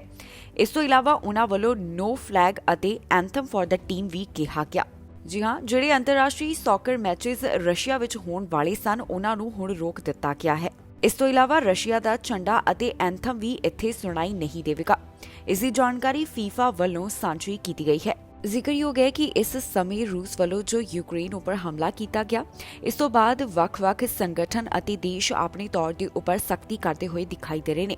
ਇਸ ਤੋਂ ਇਲਾਵਾ ਉਹਨਾਂ ਵੱਲੋਂ ਨੋ ਫਲੈਗ ਅਤੇ ਐਂਥਮ ਫॉर द ਟੀਮ ਵੀ ਕਿਹਾ ਗਿਆ। ਜੀ ਹਾਂ, ਜਿਹੜੇ ਅੰਤਰਰਾਸ਼ਟਰੀ ਸੌਕਰ ਮੈਚਸ ਰਸ਼ੀਆ ਵਿੱਚ ਹੋਣ ਵਾਲੇ ਸਨ, ਉਹਨਾਂ ਨੂੰ ਹੁਣ ਰੋਕ ਦਿੱਤਾ ਗਿਆ ਹੈ। ਇਸ ਤੋਂ ਇਲਾਵਾ ਰਸ਼ੀਆ ਦਾ ਝੰਡਾ ਅਤੇ ਐਂਥਮ ਵੀ ਇੱਥੇ ਸੁਣਾਈ ਨਹੀਂ ਦੇਵੇਗਾ। ਇਸ ਦੀ ਜਾਣਕਾਰੀ ਫੀਫਾ ਵੱਲੋਂ ਸਾਂਝੀ ਕੀਤੀ ਗਈ ਹੈ। ਜ਼ਿਕਰਯੋਗ ਹੈ ਕਿ ਇਸ ਸਮੇਂ ਰੂਸ ਵੱਲੋਂ ਜੋ ਯੂਕਰੇਨ ਉੱਪਰ ਹਮਲਾ ਕੀਤਾ ਗਿਆ, ਇਸ ਤੋਂ ਬਾਅਦ ਵੱਖ-ਵੱਖ ਸੰਗਠਨ ਅਤੇ ਦੇਸ਼ ਆਪਣੇ ਤੌਰ ਦੇ ਉੱਪਰ ਸਖਤੀ ਕਰਦੇ ਹੋਏ ਦਿਖਾਈ ਦੇ ਰਹੇ ਨੇ।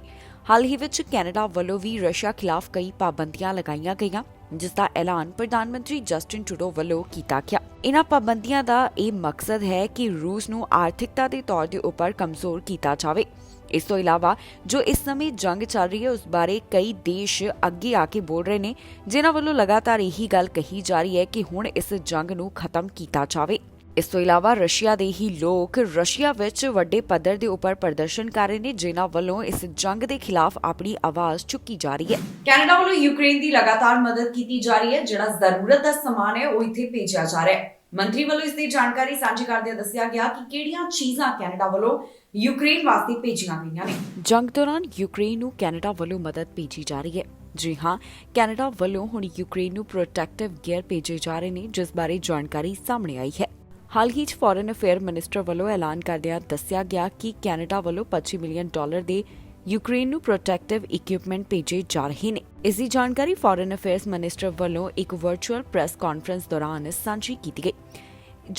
ਹਾਲ ਹੀ ਵਿੱਚ ਕੈਨੇਡਾ ਵੱਲੋਂ ਵੀ ਰਸ਼ੀਆ ਖਿਲਾਫ ਕਈ ਪਾਬੰਦੀਆਂ ਲਗਾਈਆਂ ਗਈਆਂ, ਜਿਸ ਦਾ ਐਲਾਨ ਪ੍ਰਧਾਨ ਮੰਤਰੀ ਜਸਟਿਨ ਟਰੂਡੋ ਵੱਲੋਂ ਕੀਤਾ ਗਿਆ। ਇਨ੍ਹਾਂ ਪਾਬੰਦੀਆਂ ਦਾ ਇਹ ਮਕਸਦ ਹੈ ਕਿ ਰੂਸ ਨੂੰ ਆਰਥਿਕਤਾ ਦੇ ਤੌਰ ਦੇ ਉੱਪਰ ਕਮਜ਼ੋਰ ਕੀਤਾ ਜਾਵੇ। ਇਸ ਤੋਂ ਇਲਾਵਾ ਜੋ ਇਸ ਸਮੇਂ ਜੰਗ ਚੱਲ ਰਹੀ ਹੈ, ਉਸ ਬਾਰੇ ਕਈ ਦੇਸ਼ ਅੱਗੇ ਆ ਕੇ ਬੋਲ ਰਹੇ ਨੇ, ਜਿਨ੍ਹਾਂ ਵੱਲੋਂ ਲਗਾਤਾਰ ਇਹੀ ਗੱਲ ਕਹੀ ਜਾ ਰਹੀ ਹੈ ਕਿ ਹੁਣ ਇਸ ਜੰਗ ਨੂੰ ਖਤਮ ਕੀਤਾ ਜਾਵੇ। ਇਸ ਤੋਂ ਇਲਾਵਾ ਰਸ਼ੀਆ ਦੇ ਹੀ ਲੋਕ ਰਸ਼ੀਆ ਵਿੱਚ ਵੱਡੇ ਪੱਧਰ ਦੇ ਉੱਪਰ ਪ੍ਰਦਰਸ਼ਨ ਕਰ ਰਹੇ ਨੇ, ਜਿਨ੍ਹਾਂ ਵੱਲੋਂ ਇਸ ਜੰਗ ਦੇ ਖਿਲਾਫ ਆਪਣੀ ਆਵਾਜ਼ ਚੁੱਕੀ ਜਾ ਰਹੀ ਹੈ।
ਕੈਨੇਡਾ ਵੱਲੋਂ ਯੂਕਰੇਨ ਦੀ ਲਗਾਤਾਰ ਮਦਦ ਕੀਤੀ ਜਾ ਰਹੀ ਹੈ। ਜਿਹੜਾ ਜ਼ਰੂਰਤ ਦਾ ਸਮਾਨ ਹੈ ਉਹ ਇੱਥੇ ਭੇਜਿਆ ਜਾ ਰਿਹਾ ਹੈ। ਮੰਤਰੀ ਵੱਲੋਂ ਇਸ ਦੀ ਜਾਣਕਾਰੀ ਸਾਂਝੀ ਕਰਦਿਆਂ ਦੱਸਿਆ ਗਿਆ ਕਿ ਕਿਹੜੀਆਂ ਚੀਜ਼ਾਂ ਕੈਨੇਡਾ ਵੱਲੋਂ ਯੂਕਰੇਨ ਵਾਸਤੇ ਭੇਜੀਆਂ ਗਈਆਂ ਨੇ।
ਜੰਗ ਦੌਰਾਨ ਯੂਕਰੇਨ ਨੂੰ ਕੈਨੇਡਾ ਵੱਲੋਂ ਮਦਦ ਭੇਜੀ ਜਾ ਰਹੀ ਹੈ। ਜੀ ਹਾਂ, ਕੈਨੇਡਾ ਵੱਲੋਂ ਹੁਣ ਯੂਕਰੇਨ ਨੂੰ ਪ੍ਰੋਟੈਕਟਿਵ ਗੇਅਰ ਭੇਜੇ ਜਾ ਰਹੇ ਨੇ, ਜਿਸ ਬਾਰੇ ਜਾਣਕਾਰੀ ਸਾਹਮਣੇ ਆਈ ਹੈ। ਹਾਲ ਹੀ 'ਚ ਫੋਰਨ ਅਫੇਅਰ ਮਿਨਿਸਟਰ ਵੱਲੋਂ ਐਲਾਨ ਕਰਦਿਆਂ ਦੱਸਿਆ ਗਿਆ ਕਿ ਕੈਨੇਡਾ ਵੱਲੋਂ $25 ਮਿਲੀਅਨ ਦੇ ਯੂਕਰੇਨ ਨੂੰ ਪ੍ਰੋਟੈਕਟਿਵ ਇਕੁਇਪਮੈਂਟ ਭੇਜੇ ਜਾ ਰਹੇ ਨੇ। ਇਸ ਦੀ ਜਾਣਕਾਰੀ ਫੋਰਨ ਅਫੇਅਰਸ ਮਿਨਿਸਟਰ ਵੱਲੋਂ ਇੱਕ ਵਰਚੁਅਲ ਪ੍ਰੈਸ ਕਾਨਫਰੰਸ ਦੌਰਾਨ ਸਾਂਝੀ ਕੀਤੀ ਗਈ।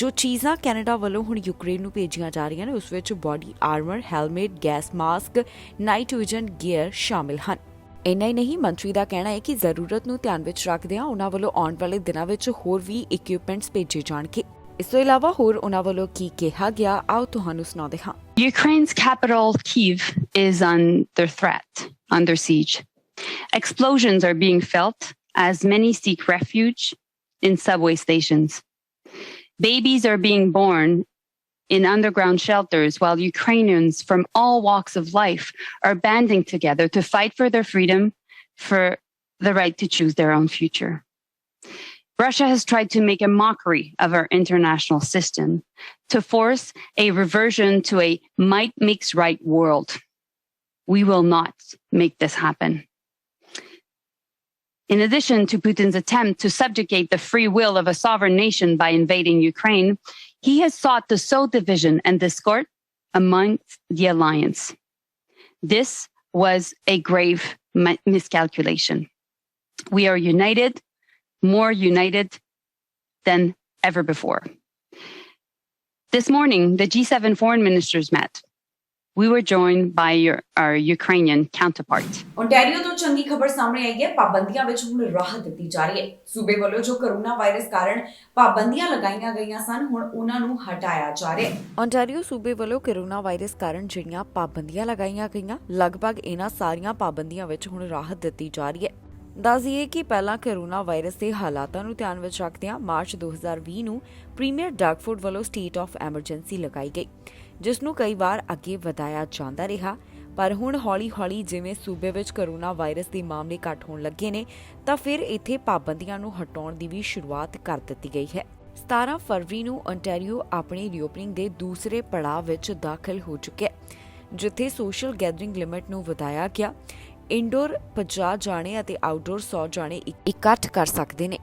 ਜੋ ਚੀਜ਼ਾਂ ਕੈਨੇਡਾ ਵੱਲੋਂ ਹੁਣ ਯੂਕਰੇਨ ਨੂੰ ਭੇਜੀਆਂ ਜਾ ਰਹੀਆਂ ਨੇ ਉਸ ਵਿੱਚ body Armour, helmet, gas mask, night vision gear ਸ਼ਾਮਿਲ ਹਨ। ਇੰਨਾ ਹੀ ਨਹੀਂ, ਮੰਤਰੀ ਦਾ ਕਹਿਣਾ ਹੈ ਕਿ ਜ਼ਰੂਰਤ ਨੂੰ ਧਿਆਨ ਵਿੱਚ ਰੱਖਦਿਆਂ ਉਨ੍ਹਾਂ ਵੱਲੋਂ ਆਉਣ ਵਾਲੇ ਦਿਨਾਂ ਵਿੱਚ ਹੋਰ ਵੀ ਇਕੁਇਪਮੈਂਟਸ ਭੇਜੇ ਜਾਣਗੇ। ਇਸ ਤੋਂ ਇਲਾਵਾ ਹੋਰ ਉਨ੍ਹਾਂ ਵੱਲੋਂ ਕੀ ਕਿਹਾ ਗਿਆ, ਆਓ ਤੁਹਾਨੂੰ ਸੁਣਾਉਂਦੇ ਹਾਂ।
Ukraine's capital, Kyiv, is under threat, under siege. Explosions are being felt as many seek refuge in subway stations. Babies are being born in underground shelters while Ukrainians from all walks of life are banding together to fight for their freedom, for the right to choose their own future. Russia has tried to make a mockery of our international system to force a reversion to a might makes right world. We will not make this happen. In addition to Putin's attempt to subjugate the free will of a sovereign nation by invading Ukraine, he has sought to sow division and discord amongst the alliance. This was a grave miscalculation. We are united, more united than ever before. This morning, the G7 foreign ministers met. We were joined by our Ukrainian counterpart.
Ontario ਤੋਂ ਚੰਗੀ ਖਬਰ ਸਾਹਮਣੇ ਆਈ ਹੈ। ਪਾਬੰਦੀਆਂ ਵਿੱਚ ਹੁਣ ਰਾਹਤ ਦਿੱਤੀ ਜਾ ਰਹੀ ਹੈ। ਸੂਬੇ ਵੱਲੋਂ ਜੋ ਕੋਰੋਨਾ ਵਾਇਰਸ ਕਾਰਨ ਪਾਬੰਦੀਆਂ ਲਗਾਈਆਂ ਗਈਆਂ ਸਨ, ਹੁਣ ਉਹਨਾਂ ਨੂੰ ਹਟਾਇਆ ਜਾ ਰਿਹਾ ਹੈ।
ਓਨਟਾਰੀਓ ਸੂਬੇ ਵੱਲੋਂ ਕੋਰੋਨਾ ਵਾਇਰਸ ਕਾਰਨ ਜਿਹੜੀਆਂ ਪਾਬੰਦੀਆਂ ਲਗਾਈਆਂ ਗਈਆਂ, ਲਗਭਗ ਇਹਨਾਂ ਸਾਰੀਆਂ ਪਾਬੰਦੀਆਂ ਵਿੱਚ ਹੁਣ ਰਾਹਤ ਦਿੱਤੀ ਜਾ ਰਹੀ ਹੈ। ਦੱਸ ਦਈਏ ਕਿ ਪਹਿਲਾਂ ਕੋਰੋਨਾ ਵਾਇਰਸ ਦੇ ਹਾਲਾਤਾਂ ਨੂੰ ਧਿਆਨ ਵਿੱਚ ਰੱਖਦਿਆਂ ਮਾਰਚ 2020 ਨੂੰ ਪ੍ਰੀਮੀਅਰ ਡਗਫੋਰਡ ਵੱਲੋਂ ਸਟੇਟ ਆਫ ਐਮਰਜੈਂਸੀ ਲਗਾਈ ਗਈ, ਜਿਸ ਨੂੰ ਕਈ ਵਾਰ ਅੱਗੇ ਵਧਾਇਆ ਜਾਂਦਾ ਰਿਹਾ। ਪਰ ਹੁਣ ਹੌਲੀ-ਹੌਲੀ ਜਿਵੇਂ ਸੂਬੇ ਵਿੱਚ ਕੋਰੋਨਾ ਵਾਇਰਸ ਦੇ ਮਾਮਲੇ ਘੱਟ ਹੋਣ ਲੱਗੇ ਨੇ, ਤਾਂ ਫਿਰ ਇੱਥੇ ਪਾਬੰਦੀਆਂ ਨੂੰ ਹਟਾਉਣ ਦੀ ਵੀ ਸ਼ੁਰੂਆਤ ਕਰ ਦਿੱਤੀ ਗਈ ਹੈ। 17 ਫਰਵਰੀ ਨੂੰ ਓਨਟਾਰੀਓ ਆਪਣੀ ਰੀਓਪਨਿੰਗ ਦੇ ਦੂਸਰੇ ਪੜਾਅ ਵਿੱਚ ਦਾਖਲ ਹੋ ਚੁੱਕਿਆ, ਜਿੱਥੇ ਸੋਸ਼ਲ ਗੈਦਰਿੰਗ ਲਿਮਿਟ ਨੂੰ ਵਧਾਇਆ ਗਿਆ। ਇੰਡੋਰ 50 ਜਾਣੇ ਅਤੇ ਆਊਟਡੋਰ 100 ਜਾਣੇ ਇਕੱਠ ਕਰ ਸਕਦੇ ਨੇ।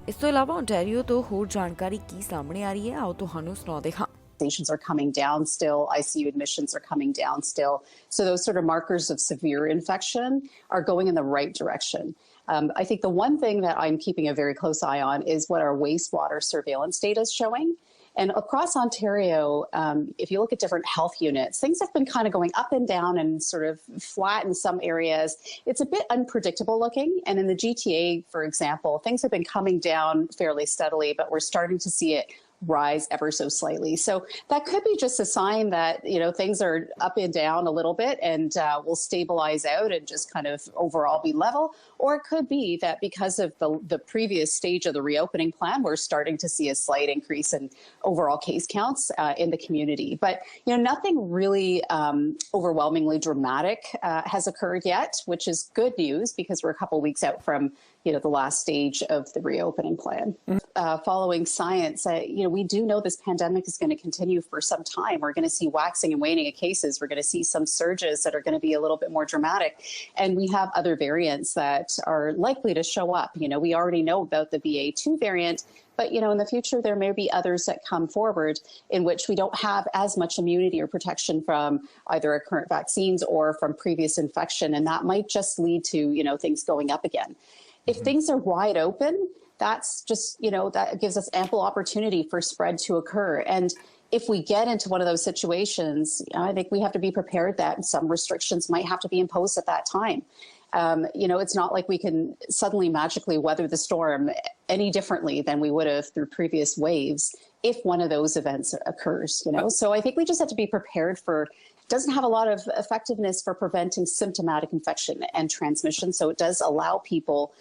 ਇਸ ਤੋਂ ਇਲਾਵਾ ਓਨਟਾਰੀਓ ਤੋਂ ਹੋਰ ਜਾਣਕਾਰੀ ਕੀ ਸਾਹਮਣੇ ਆ ਰਹੀ ਹੈ, ਆਓ ਤੁਹਾਨੂੰ ਸੁਣਾਉਂਦੇ ਹਾਂ।
Are coming down still, ICU admissions are coming down still. So those sort of markers of severe infection are going in the right direction. I think the one thing that I'm keeping a very close eye on is what our wastewater surveillance data is showing. And across Ontario, if you look at different health units, things have been kind of going up and down and sort of flat in some areas. It's a bit unpredictable looking. And in the GTA, for example, things have been coming down fairly steadily, but we're starting to see it rise ever so slightly. So that could be just a sign that, you know, things are up and down a little bit and will stabilize out and just kind of overall be level. Or it could be that because of the previous stage of the reopening plan, we're starting to see a slight increase in overall case counts in the community. But, you know, nothing really overwhelmingly dramatic has occurred yet, which is good news because we're a couple weeks out from, you know, the last stage of the reopening plan. Following science, you know, we do know this pandemic is going to continue for some time. We're going to see waxing and waning of cases. We're going to see some surges that are going to be a little bit more dramatic. And we have other variants that are likely to show up. You know, we already know about the BA2 variant, but, you know, in the future, there may be others that come forward in which we don't have as much immunity or protection from either our current vaccines or from previous infection. And that might just lead to, you know, things going up again. If things are wide open, that's just, you know, that gives us ample opportunity for spread to occur. And if we get into one of those situations, I think we have to be prepared that some restrictions might have to be imposed at that time. You know, it's not like we can suddenly magically weather the storm any differently than we would have through previous waves if one of those events occurs, you know. So I think we just have to be prepared for it doesn't have a lot of effectiveness for preventing symptomatic infection and transmission. So it does allow people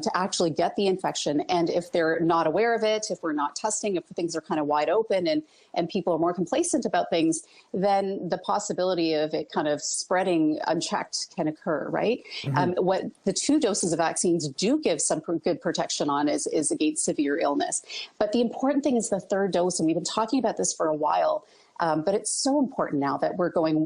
to actually get the infection. And if they're not aware of it, if we're not testing, if things are kind of wide open and people are more complacent about things, then the possibility of it kind of spreading unchecked can occur, right? What the 2 doses of vaccines do give some good protection on is against severe illness. But the important thing is the 3rd dose, and we've been talking about this for a while. But it's so important now that we're going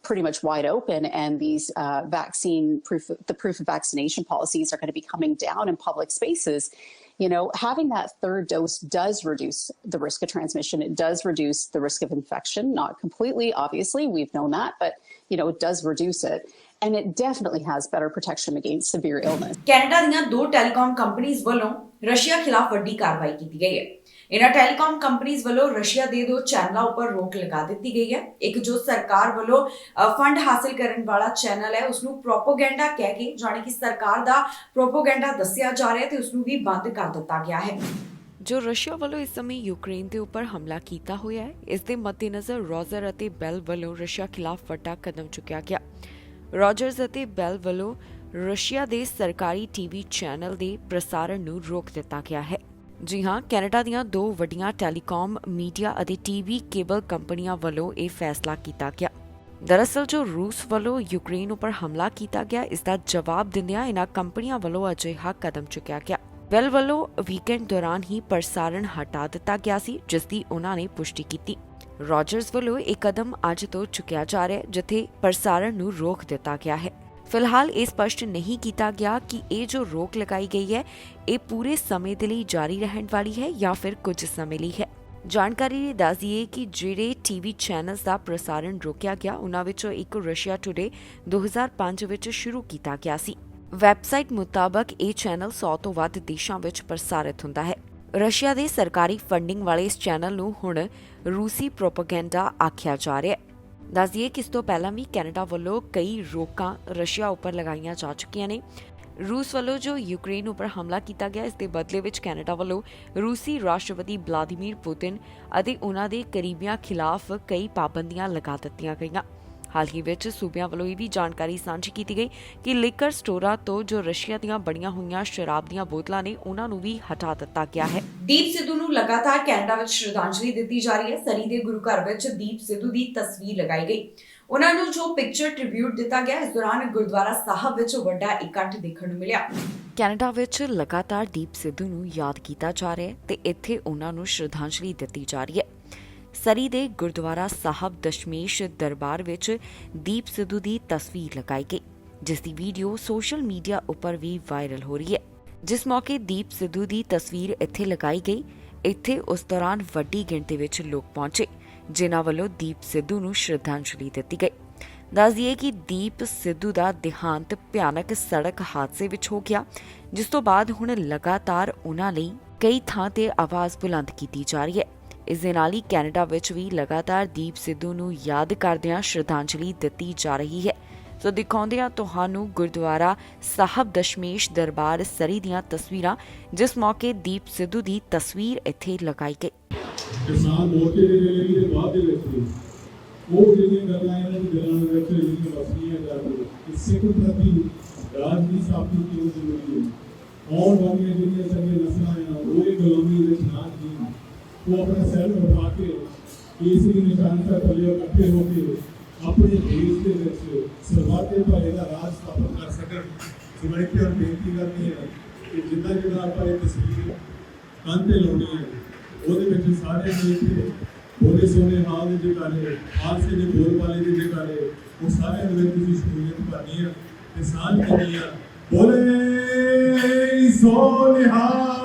pretty much wide open, and these the proof of vaccination policies are going to be coming down in public spaces. You know, having that 3rd dose does reduce the risk of transmission. It does reduce the risk of infection, not completely, obviously, we've known that, but, you know, it does reduce it. and it definitely has better protection against severe illness.
Canada ਦੀਆਂ ਦੋ telecom ਕੰਪਨੀਆਂ ਵੱਲੋਂ Russia ਖਿਲਾਫ ਵੱਡੀ ਕਾਰਵਾਈ ਕੀਤੀ ਗਈ ਹੈ। ਇਹਨਾਂ ਟੈਲੀਕਾਮ ਕੰਪਨੀਆਂ ਵੱਲੋਂ ਰਸ਼ੀਆ ਦੇ ਦੋ ਚੈਨਲਾਂ ਉੱਪਰ ਰੋਕ ਲਗਾ ਦਿੱਤੀ ਗਈ ਹੈ। ਇੱਕ ਜੋ ਸਰਕਾਰ ਵੱਲੋਂ ਫੰਡ ਹਾਸਲ ਕਰਨ ਵਾਲਾ ਚੈਨਲ ਹੈ ਉਸ ਨੂੰ ਪ੍ਰੋਪੋਗੈਂਡਾ ਕਹਿ ਕੇ, ਜਾਣੀ ਕਿ ਸਰਕਾਰ ਦਾ ਪ੍ਰੋਪੋਗੈਂਡਾ ਦੱਸਿਆ ਜਾ ਰਿਹਾ ਤੇ ਉਸ ਨੂੰ ਵੀ ਬੰਦ ਕਰ ਦਿੱਤਾ ਗਿਆ ਹੈ।
ਜੋ ਰਸ਼ੀਆ ਵੱਲੋਂ ਇਸ ਸਮੇਂ ਯੂਕਰੇਨ ਦੇ ਉੱਪਰ ਹਮਲਾ ਕੀਤਾ ਹੋਇਆ ਹੈ, ਇਸ ਦੇ ਮੱਦੇਨਜ਼ਰ ਰੋਜਰ ਅਤੇ ਬੈਲ ਵੱਲੋਂ ਰਸ਼ੀਆ ਖਿਲਾਫ ਵੱਡਾ ਕਦਮ ਚੁੱਕਿਆ ਗਿਆ। ਰੋਜਰਸ ਅਤੇ ਬੈਲ ਵੱਲੋਂ ਰਸ਼ੀਆ ਦੇ ਸਰਕਾਰੀ ਟੀਵੀ ਚੈਨਲ ਦੇ ਪ੍ਰਸਾਰਣ ਨੂੰ ਰੋਕ ਦਿੱਤਾ ਗਿਆ ਹੈ। ਜੀ ਹਾਂ, ਕੈਨੇਡਾ ਦੀਆਂ ਦੋ ਵੱਡੀਆਂ ਟੈਲੀਕਾਮ, ਮੀਡੀਆ ਅਤੇ ਟੀਵੀ ਕੇਬਲ ਕੰਪਨੀਆਂ ਵੱਲੋਂ ਇਹ ਫੈਸਲਾ ਕੀਤਾ ਗਿਆ। ਦਰਅਸਲ ਜੋ ਰੂਸ ਵੱਲੋਂ ਯੂਕਰੇਨ ਉੱਪਰ ਹਮਲਾ ਕੀਤਾ ਗਿਆ, ਇਸ ਦਾ ਜਵਾਬ ਦਿੰਦਿਆਂ ਇਹਨਾਂ ਕੰਪਨੀਆਂ ਵੱਲੋਂ ਅਜਿਹਾ ਕਦਮ ਚੁੱਕਿਆ ਗਿਆ। ਬੈਲ ਵੱਲੋਂ ਵੀਕਐਂਡ ਦੌਰਾਨ ਹੀ ਪ੍ਰਸਾਰਣ ਹਟਾ ਦਿੱਤਾ ਗਿਆ ਸੀ, ਜਿਸ ਦੀ ਉਹਨਾਂ ਨੇ ਪੁਸ਼ਟੀ ਕੀਤੀ। ਰੋਜਰਸ ਵੱਲੋਂ ਇਹ ਕਦਮ ਅੱਜ ਤੋਂ ਚੁੱਕਿਆ ਜਾ ਰਿਹਾ ਹੈ, ਜਿੱਥੇ ਪ੍ਰਸਾਰਣ ਨੂੰ ਰੋਕ ਦਿੱਤਾ ਗਿਆ ਹੈ। ਫਿਲਹਾਲ ਇਹ ਸਪਸ਼ਟ ਨਹੀਂ ਕੀਤਾ ਗਿਆ ਕਿ ਇਹ ਜੋ ਰੋਕ ਲਗਾਈ ਗਈ ਹੈ, ਇਹ ਪੂਰੇ ਸਮੇਂ ਦੇ ਲਈ ਜਾਰੀ ਰਹਿਣ ਵਾਲੀ ਹੈ ਜਾਂ ਫਿਰ ਕੁਝ ਸਮੇਂ ਲਈ ਹੈ। ਜਾਣਕਾਰੀ ਨੇ ਦੱਸ ਦਈਏ ਕਿ ਜਿਹੜੇ ਟੀਵੀ ਚੈਨਲਸ ਦਾ ਪ੍ਰਸਾਰਣ ਰੋਕਿਆ ਗਿਆ, ਉਹਨਾਂ ਵਿੱਚੋਂ ਇੱਕ ਰਸ਼ੀਆ ਟੁਡੇ 2005 ਵਿੱਚ ਸ਼ੁਰੂ ਕੀਤਾ ਗਿਆ ਸੀ। ਵੈਬਸਾਈਟ ਮੁਤਾਬਕ ਇਹ ਚੈਨਲ 100 ਤੋਂ ਵੱਧ ਦੇਸ਼ਾਂ ਵਿੱਚ ਪ੍ਰਸਾਰਿਤ ਹੁੰਦਾ ਹੈ। ਰਸ਼ੀਆ ਦੇ ਸਰਕਾਰੀ ਫੰਡਿੰਗ ਵਾਲੇ ਇਸ ਚੈਨਲ ਨੂੰ ਹੁਣ ਰੂਸੀ ਪ੍ਰੋਪਗੈਂਡਾ ਆਖਿਆ ਜਾ ਰਿਹਾ ਹੈ। ਦੱਸ ਦਈਏ ਕਿ ਇਸ ਤੋਂ ਪਹਿਲਾਂ ਵੀ ਕੈਨੇਡਾ ਵੱਲੋਂ ਕਈ ਰੋਕਾਂ ਰਸ਼ੀਆ ਉੱਪਰ ਲਗਾਈਆਂ ਜਾ ਚੁੱਕੀਆਂ ਨੇ। ਰੂਸ ਵੱਲੋਂ ਜੋ ਯੂਕਰੇਨ ਉੱਪਰ ਹਮਲਾ ਕੀਤਾ ਗਿਆ, ਇਸ ਦੇ ਬਦਲੇ ਵਿੱਚ ਕੈਨੇਡਾ ਵੱਲੋਂ ਰੂਸੀ ਰਾਸ਼ਟਰਪਤੀ ਵਲਾਦੀਮੀਰ ਪੁਤਿਨ ਅਤੇ ਉਹਨਾਂ ਦੇ ਕਰੀਬੀਆਂ ਖਿਲਾਫ ਕਈ ਪਾਬੰਦੀਆਂ ਲਗਾ ਦਿੱਤੀਆਂ ਗਈਆਂ। ਹਾਲ ਹੀ ਵਿੱਚ ਸੂਬਿਆਂ ਵੱਲੋਂ ਇਹ ਵੀ ਜਾਣਕਾਰੀ ਸਾਂਝੀ ਕੀਤੀ ਗਈ ਕਿ ਲਿਕਰ ਸਟੋਰਾਂ ਤੋਂ ਜੋ ਰਸ਼ੀਆ ਦੀਆਂ ਬਣੀਆਂ ਹੋਈਆਂ ਸ਼ਰਾਬ ਦੀਆਂ ਬੋਤਲਾਂ ਨੇ, ਉਹਨਾਂ ਨੂੰ ਵੀ ਹਟਾ ਦਿੱਤਾ ਗਿਆ ਹੈ। ਦੀਪ ਸਿੱਧੂ ਨੂੰ ਲਗਾਤਾਰ ਕੈਨੇਡਾ ਵਿੱਚ ਸ਼ਰਧਾਂਜਲੀ ਦਿੱਤੀ ਜਾ ਰਹੀ ਹੈ। ਸਰੀ ਦੇ ਗੁਰੂ ਘਰ ਵਿੱਚ ਦੀਪ ਸਿੱਧੂ ਦੀ ਤਸਵੀਰ ਲਗਾਈ ਗਈ। ਉਹਨਾਂ ਨੂੰ ਜੋ ਪਿਕਚਰ ਟ੍ਰਿਬਿਊਟ ਦਿੱਤਾ ਗਿਆ, ਇਸ ਦੌਰਾਨ ਗੁਰਦੁਆਰਾ ਸਾਹਿਬ ਵਿੱਚ ਵੱਡਾ ਇਕੱਠ ਦੇਖਣ ਨੂੰ ਮਿਲਿਆ। ਕੈਨੇਡਾ ਵਿੱਚ ਲਗਾਤਾਰ ਦੀਪ ਸਿੱਧੂ ਨੂੰ ਯਾਦ ਕੀਤਾ ਜਾ ਰਿਹਾ ਹੈ ਤੇ ਇੱਥੇ ਉਹਨਾਂ ਨੂੰ ਸ਼ਰਧਾਂਜਲੀ ਦਿੱਤੀ ਜਾ ਰਹੀ ਹੈ। ਸਰੀ ਦੇ ਗੁਰਦੁਆਰਾ ਸਾਹਿਬ ਦਸ਼ਮੇਸ਼ ਦਰਬਾਰ ਵਿੱਚ ਦੀਪ ਸਿੱਧੂ ਦੀ ਤਸਵੀਰ ਲਗਾਈ ਗਈ, ਜਿਸ ਦੀ ਵੀਡੀਓ ਸੋਸ਼ਲ ਮੀਡੀਆ ਉੱਪਰ ਵੀ ਵਾਇਰਲ ਹੋ ਰਹੀ ਹੈ। ਜਿਸ ਮੌਕੇ ਦੀਪ ਸਿੱਧੂ ਦੀ ਤਸਵੀਰ ਇੱਥੇ ਲਗਾਈ ਗਈ, ਇੱਥੇ ਉਸ ਦੌਰਾਨ ਵੱਡੀ ਗਿਣਤੀ ਵਿੱਚ ਲੋਕ ਪਹੁੰਚੇ, ਜਿਨ੍ਹਾਂ ਵੱਲੋਂ ਦੀਪ ਸਿੱਧੂ ਨੂੰ ਸ਼ਰਧਾਂਜਲੀ ਦਿੱਤੀ ਗਈ। ਦੱਸ ਦਈਏ ਕਿ ਦੀਪ ਸਿੱਧੂ ਦਾ ਦੇਹਾਂਤ ਭਿਆਨਕ ਸੜਕ ਹਾਦਸੇ ਵਿੱਚ ਹੋ ਗਿਆ, ਜਿਸ ਤੋਂ ਬਾਅਦ ਹੁਣ ਲਗਾਤਾਰ ਉਹਨਾਂ ਲਈ ਕਈ ਥਾਂ ਤੇ ਆਵਾਜ਼ ਬੁਲੰਦ ਕੀਤੀ ਜਾ ਰਹੀ ਹੈ। ਇਸ ਦੇ ਨਾਲ ਹੀ ਕੈਨੇਡਾ ਵਿੱਚ ਵੀ ਲਗਾਤਾਰ ਦੀਪ ਸਿੱਧੂ ਨੂੰ ਯਾਦ ਕਰਦਿਆਂ ਸ਼ਰਧਾਂਜਲੀ ਦਿੱਤੀ ਜਾ ਰਹੀ ਹੈ। ਸੋ ਦਿਖਾਉਂਦੇ ਹਾਂ ਤੁਹਾਨੂੰ ਗੁਰਦੁਆਰਾ ਸਾਹਿਬ ਦਸ਼ਮੇਸ਼ ਦਰਬਾਰ ਸਰੀ ਦੀਆਂ ਤਸਵੀਰਾਂ, ਜਿਸ ਮੌਕੇ ਦੀਪ ਸਿੱਧੂ ਦੀ ਤਸਵੀਰ ਇੱਥੇ ਲਗਾਈ ਗਈ।
ਕਿਸਾਨ ਮੋਰਚੇ ਦੇ ਵੇਲੇ ਦੇ ਬਾਅਦ ਦੇ ਵਿੱਚ ਉਹ ਜਿਹੜੀਆਂ ਗੱਲਾਂ ਇਹਨਾਂ ਦੀ ਗੱਲਾਂ ਦੇ ਵਿੱਚ ਜਿਹੜੀਆਂ ਵਸੀਆਂ ਜਾਂਦੀਆਂ ਕਿ ਸਿੱਖ ਪ੍ਰਤੀ ਰਾਜਨੀਤੀ ਸਾਬਤੀ ਕਿਉਂ ਜ਼ਰੂਰੀ ਹੈ। ਆਉਣ ਵਾਲੀਆਂ ਜਿਹੜੀਆਂ ਸਾਡੀਆਂ ਨਸਲਾਂ ਆ ਉਹ ਇਹ ਗੁਲਾਮੀ ਵਿੱਚ ਨਾ ਜੀਣ, ਉਹ ਆਪਣਾ ਸੈਲ ਵਰਪਾ ਕੇ ਕੇਸਰੀ ਨਿਸ਼ਾਨ ਤੇ ਥੱਲੇ ਇਕੱਠੇ ਹੋ ਕੇ ਆਪਣੇ ਦੇਸ਼ ਦੇ ਵਿੱਚ ਸਰਵਾਤੇ ਭਲੇ ਦਾ ਰਾਜ ਸਥਾਪਿਤ ਕਰ ਸਕਣ। ਜਿਵੇਂ ਕਿ ਹੁਣ ਬੇਨਤੀ ਕਰਨੀ ਹੈ ਕਿ ਜਿੱਦਾਂ ਆਪਾਂ ਇਹ ਤਸਵੀਰ ਕੰਨ ਤੇ ਲਾਉਣੀ ਹੈ, ਉਹਦੇ ਵਿੱਚ ਸਾਰੇ ਨੇ ਬੋਲੇ ਸੋਨੇ ਹਾਲ ਦੇ ਜਕਾਰੇ, ਹਾਲਸੇ ਦੇ ਬੋਲ ਵਾਲੇ ਦੇ ਜਕਾਰੇ, ਉਹ ਸਾਰੇ ਦੇ ਵਿੱਚ ਤੁਸੀਂ ਸ਼ਮੂਲੀਅਤ ਕਰਨੀ ਹੈ ਤੇ ਸਾਂਝ ਕਰਨੀ ਹੈ। ਬੋਲੇ ਸੋਨੇ ਹਾਲ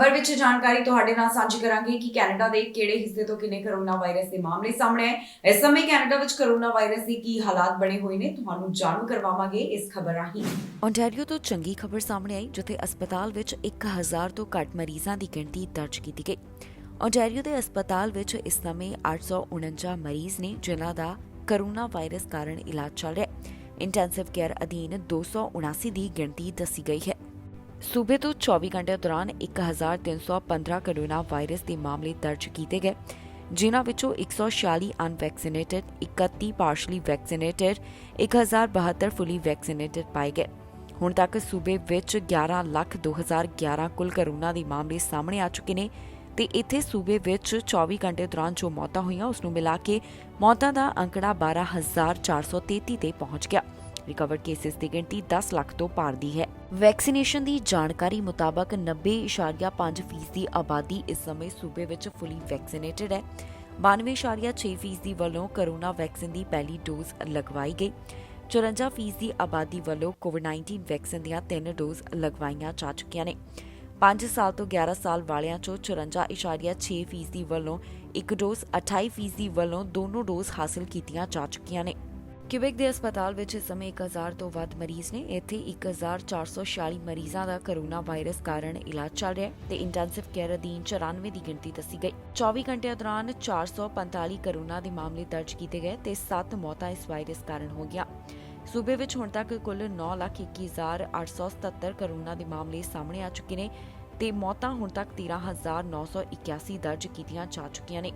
ਖਬਰ ਵਿੱਚ ਜਾਣਕਾਰੀ ਤੁਹਾਡੇ ਨਾਲ ਸਾਂਝੀ ਕਰਾਂਗੇ ਕਿ ਕੈਨੇਡਾ ਦੇ ਕਿਹੜੇ ਹਿੱਸੇ ਤੋਂ ਕਿੰਨੇ ਕਰੋਨਾ ਵਾਇਰਸ ਦੇ ਮਾਮਲੇ ਸਾਹਮਣੇ ਆਏ। ਇਸ ਸਮੇਂ ਕੈਨੇਡਾ ਵਿੱਚ ਕਰੋਨਾ ਵਾਇਰਸ ਦੇ ਕੀ ਹਾਲਾਤ ਬਣੇ ਹੋਏ ਨੇ, ਤੁਹਾਨੂੰ ਜਾਣੂ ਕਰਵਾਵਾਂਗੇ ਇਸ ਖਬਰ ਰਾਹੀਂ।
ਓਨਟਾਰੀਓ ਤੋਂ ਚੰਗੀ ਖਬਰ ਸਾਹਮਣੇ ਆਈ, ਜਿੱਥੇ ਹਸਪਤਾਲ ਵਿੱਚ 1000 ਤੋਂ ਘੱਟ ਮਰੀਜ਼ਾਂ ਦੀ ਗਿਣਤੀ ਦਰਜ ਕੀਤੀ ਗਈ। ਓਨਟਾਰੀਓ ਦੇ ਹਸਪਤਾਲ ਵਿੱਚ ਇਸ ਸਮੇਂ 849 ਮਰੀਜ਼ ਨੇ, ਜਿਨ੍ਹਾਂ ਦਾ ਕਰੋਨਾ ਵਾਇਰਸ ਕਾਰਨ ਇਲਾਜ ਚੱਲ ਰਿਹਾ ਹੈ। ਇੰਟੈਂਸਿਵ ਕੇਅਰ ਅਧੀਨ 279 ਦੀ ਗਿਣਤੀ ਦੱਸੀ ਗਈ ਹੈ। ਸੂਬੇ ਤੋਂ 24 ਘੰਟਿਆਂ ਦੌਰਾਨ 1315 ਕਰੋਨਾ ਵਾਇਰਸ ਦੇ ਮਾਮਲੇ ਦਰਜ ਕੀਤੇ ਗਏ, ਜਿਨ੍ਹਾਂ ਵਿੱਚੋਂ 146 ਅਨਵੈਕਸੀਨੇਟਡ, 31 ਪਾਰਸ਼ਲੀ ਵੈਕਸੀਨੇਟਡ, 1072 ਫੁੱਲੀ ਵੈਕਸੀਨੇਟਡ ਪਾਏ ਗਏ। ਹੁਣ ਤੱਕ ਸੂਬੇ ਵਿੱਚ 11,02,011 ਕੁੱਲ ਕਰੋਨਾ ਦੇ ਮਾਮਲੇ ਸਾਹਮਣੇ ਆ ਚੁੱਕੇ ਨੇ ਤੇ ਇੱਥੇ ਸੂਬੇ ਵਿੱਚ 24 ਘੰਟੇ ਦੌਰਾਨ ਜੋ ਮੌਤਾਂ ਹੋਈਆਂ ਉਸ ਨੂੰ ਮਿਲਾ ਕੇ ਮੌਤਾਂ ਦਾ ਅੰਕੜਾ 12,433 ਤੇ ਪਹੁੰਚ ਗਿਆ। ਰਿਕਵਰਡ ਕੇਸਿਸ ਦੀ ਗਿਣਤੀ 10 ਲੱਖ ਤੋਂ ਪਾਰ ਦੀ ਹੈ। ਵੈਕਸੀਨੇਸ਼ਨ ਦੀ ਜਾਣਕਾਰੀ ਮੁਤਾਬਕ 90.5% ਦੀ ਆਬਾਦੀ ਇਸ ਸਮੇਂ ਸੂਬੇ ਵਿੱਚ ਫੁੱਲੀ ਵੈਕਸੀਨੇਟਡ ਹੈ। 92.6% ਦੀ ਵੱਲੋਂ ਕਰੋਨਾ ਵੈਕਸੀਨ ਦੀ ਪਹਿਲੀ ਡੋਜ਼ ਲਗਵਾਈ ਗਈ। 54% ਦੀ ਆਬਾਦੀ ਵੱਲੋਂ ਕੋਵਿਡ-19 ਵੈਕਸੀਨ ਦੀਆਂ 3 ਡੋਜ਼ ਲਗਵਾਈਆਂ ਜਾ ਚੁੱਕੀਆਂ ਨੇ। 5 ਸਾਲ ਤੋਂ 11 ਸਾਲ ਵਾਲਿਆਂ ਚੋਂ 54.6% ਦੀ ਵੱਲੋਂ ਇੱਕ ਡੋਜ਼, 28% ਦੀ ਵੱਲੋਂ ਦੋਨੋਂ ਡੋਜ਼ ਹਾਸਲ ਕੀਤੀਆਂ ਜਾ ਚੁੱਕੀਆਂ ਨੇ। ਕਿਊਬੈਕ ਦੇ ਹਸਪਤਾਲ ਵਿੱਚ ਇਸ ਸਮੇਂ 1000 ਤੋਂ ਵੱਧ ਮਰੀਜ਼ ਨੇ। ਇੱਥੇ 1446 ਮਰੀਜ਼ਾਂ ਦਾ ਕਰੋਨਾ ਵਾਇਰਸ ਕਾਰਨ ਇਲਾਜ ਚੱਲ ਰਿਹਾ ਹੈ ਤੇ ਇੰਟੈਂਸਿਵ ਕੇਅਰ ਅਧੀਨ 94 ਦੀ ਗਿਣਤੀ ਦੱਸੀ ਗਈ। 24 ਘੰਟਿਆਂ ਦੌਰਾਨ 445 ਕਰੋਨਾ ਦੇ ਮਾਮਲੇ ਦਰਜ ਕੀਤੇ ਗਏ ਤੇ 7 ਮੌਤਾਂ ਇਸ ਵਾਇਰਸ ਕਾਰਨ ਹੋ ਗਈਆਂ। ਸੂਬੇ ਵਿੱਚ ਹੁਣ ਤੱਕ ਕੁੱਲ 9,21,877 ਕਰੋਨਾ ਦੇ ਮਾਮਲੇ ਸਾਹਮਣੇ ਆ ਚੁੱਕੇ ਨੇ ਤੇ ਮੌਤਾਂ ਹੁਣ ਤੱਕ 13,981 ਦਰਜ ਕੀਤੀਆਂ ਜਾ ਚੁੱਕੀਆਂ ਨੇ।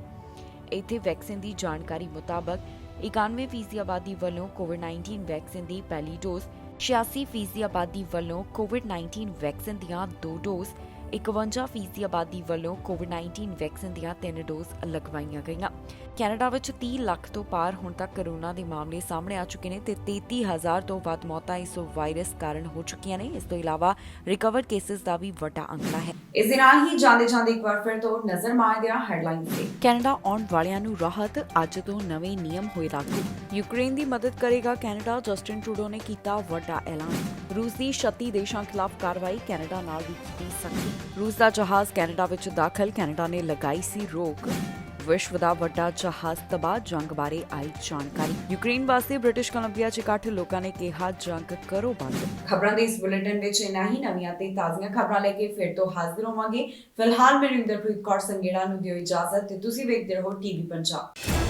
ਇੱਥੇ ਵੈਕਸੀਨ ਦੀ ਜਾਣਕਾਰੀ ਮੁਤਾਬਕ 91% ਦੀ ਆਬਾਦੀ ਵੱਲੋਂ ਕੋਵਿਡ-19 ਵੈਕਸੀਨ ਦੀ ਪਹਿਲੀ ਡੋਜ਼, 86% ਦੀ ਆਬਾਦੀ ਵੱਲੋਂ ਕੋਵਿਡ-19 ਵੈਕਸੀਨ ਦੀਆਂ 2 ਡੋਜ਼, 51% ਦੀ ਆਬਾਦੀ ਵੱਲੋਂ ਕੋਵਿਡ-19 ਵੈਕਸੀਨ ਦੀਆਂ 3 ਡੋਜ਼ ਲਗਵਾਈਆਂ ਗਈਆਂ। ਕੈਨੇਡਾ ਵਿੱਚ 30 ਲੱਖ ਤੋਂ ਪਾਰ ਹੁਣ ਤੱਕ ਕਰੋਨਾ ਦੇ ਮਾਮਲੇ ਸਾਹਮਣੇ ਆ ਚੁੱਕੇ ਨੇ ਤੇ 33,000 ਤੋਂ ਵੱਧ ਮੌਤਾਂ ਇਸ ਵਾਇਰਸ ਕਾਰਨ ਹੋ ਚੁੱਕੀਆਂ ਨੇ। ਇਸ ਤੋਂ ਇਲਾਵਾ ਰਿਕਵਰਡ ਕੇਸਿਸ ਦਾ ਵੀ ਵੱਡਾ ਅੰਕੜਾ ਹੈ।
ਇਸ ਦੇ ਨਾਲ ਹੀ ਜਾਂਦੇ ਇੱਕ ਵਾਰ ਫਿਰ ਤੋਂ ਨਜ਼ਰ ਮਾਰਦੇ ਹਾਂ ਹੈਡਲਾਈਨਸ ਤੇ।
ਕੈਨੇਡਾ ਆਉਣ ਵਾਲਿਆਂ ਨੂੰ ਰਾਹਤ, ਅੱਜ ਤੋਂ ਨਵੇਂ ਨਿਯਮ ਹੋਏ ਲਾਗੂ। ਯੂਕਰੇਨ ਦੀ ਮਦਦ ਕਰੇਗਾ ਕੈਨੇਡਾ, ਜਸਟਿਨ ਟਰੂਡੋ ਨੇ ਕੀਤਾ ਵੱਡਾ ਐਲਾਨ। ਰੂਸ ਦੀ 36 ਦੇਸ਼ਾਂ ਖਿਲਾਫ ਕਾਰਵਾਈ, ਕੈਨੇਡਾ ਨਾਲ ਵੀ ਕੀਤੀ ਸਖਤੀ। ਰੂਸ ਦਾ ਜਹਾਜ਼ ਕੈਨੇਡਾ ਵਿੱਚ ਦਾਖਲ, ਕੈਨੇਡਾ ਨੇ ਲਗਾਈ ਸੀ ਰੋਕ। ਵਿਸ਼ਵ ਦਾ ਵੱਡਾ ਜਹਾਜ਼ ਤਬਾਹ, ਜੰਗ ਬਾਰੇ ਆਈ ਜਾਣਕਾਰੀ। ਯੂਕਰੇਨ ਵਾਸਤੇ ਬ੍ਰਿਟਿਸ਼ ਕੋਲੰਬੀਆ 'ਚ ਇਕੱਠ, ਲੋਕਾਂ ਨੇ ਕਿਹਾ ਜੰਗ ਕਰੋ ਬੰਦ।
ਖਬਰਾਂ ਦੇ ਇਸ ਬੁਲੇਟਿਨ ਵਿੱਚ ਇੰਨਾ ਹੀ। ਨਵੀਆਂ ਤੇ ਤਾਜ਼ੀਆਂ ਖਬਰਾਂ ਲੈ ਕੇ ਫਿਰ ਤੋਂ ਹਾਜ਼ਰ ਹੋਵਾਂਗੇ। ਫਿਲਹਾਲ ਮੈਨੂੰ ਇੰਦਰਪ੍ਰੀਤ ਕੌਰ ਸੰਗੇੜਾ ਨੂੰ ਦਿਓ ਇਜਾਜ਼ਤ ਤੇ ਤੁਸੀਂ ਵੇਖਦੇ ਰਹੋ ਟੀਵੀ ਪੰਜਾਬ।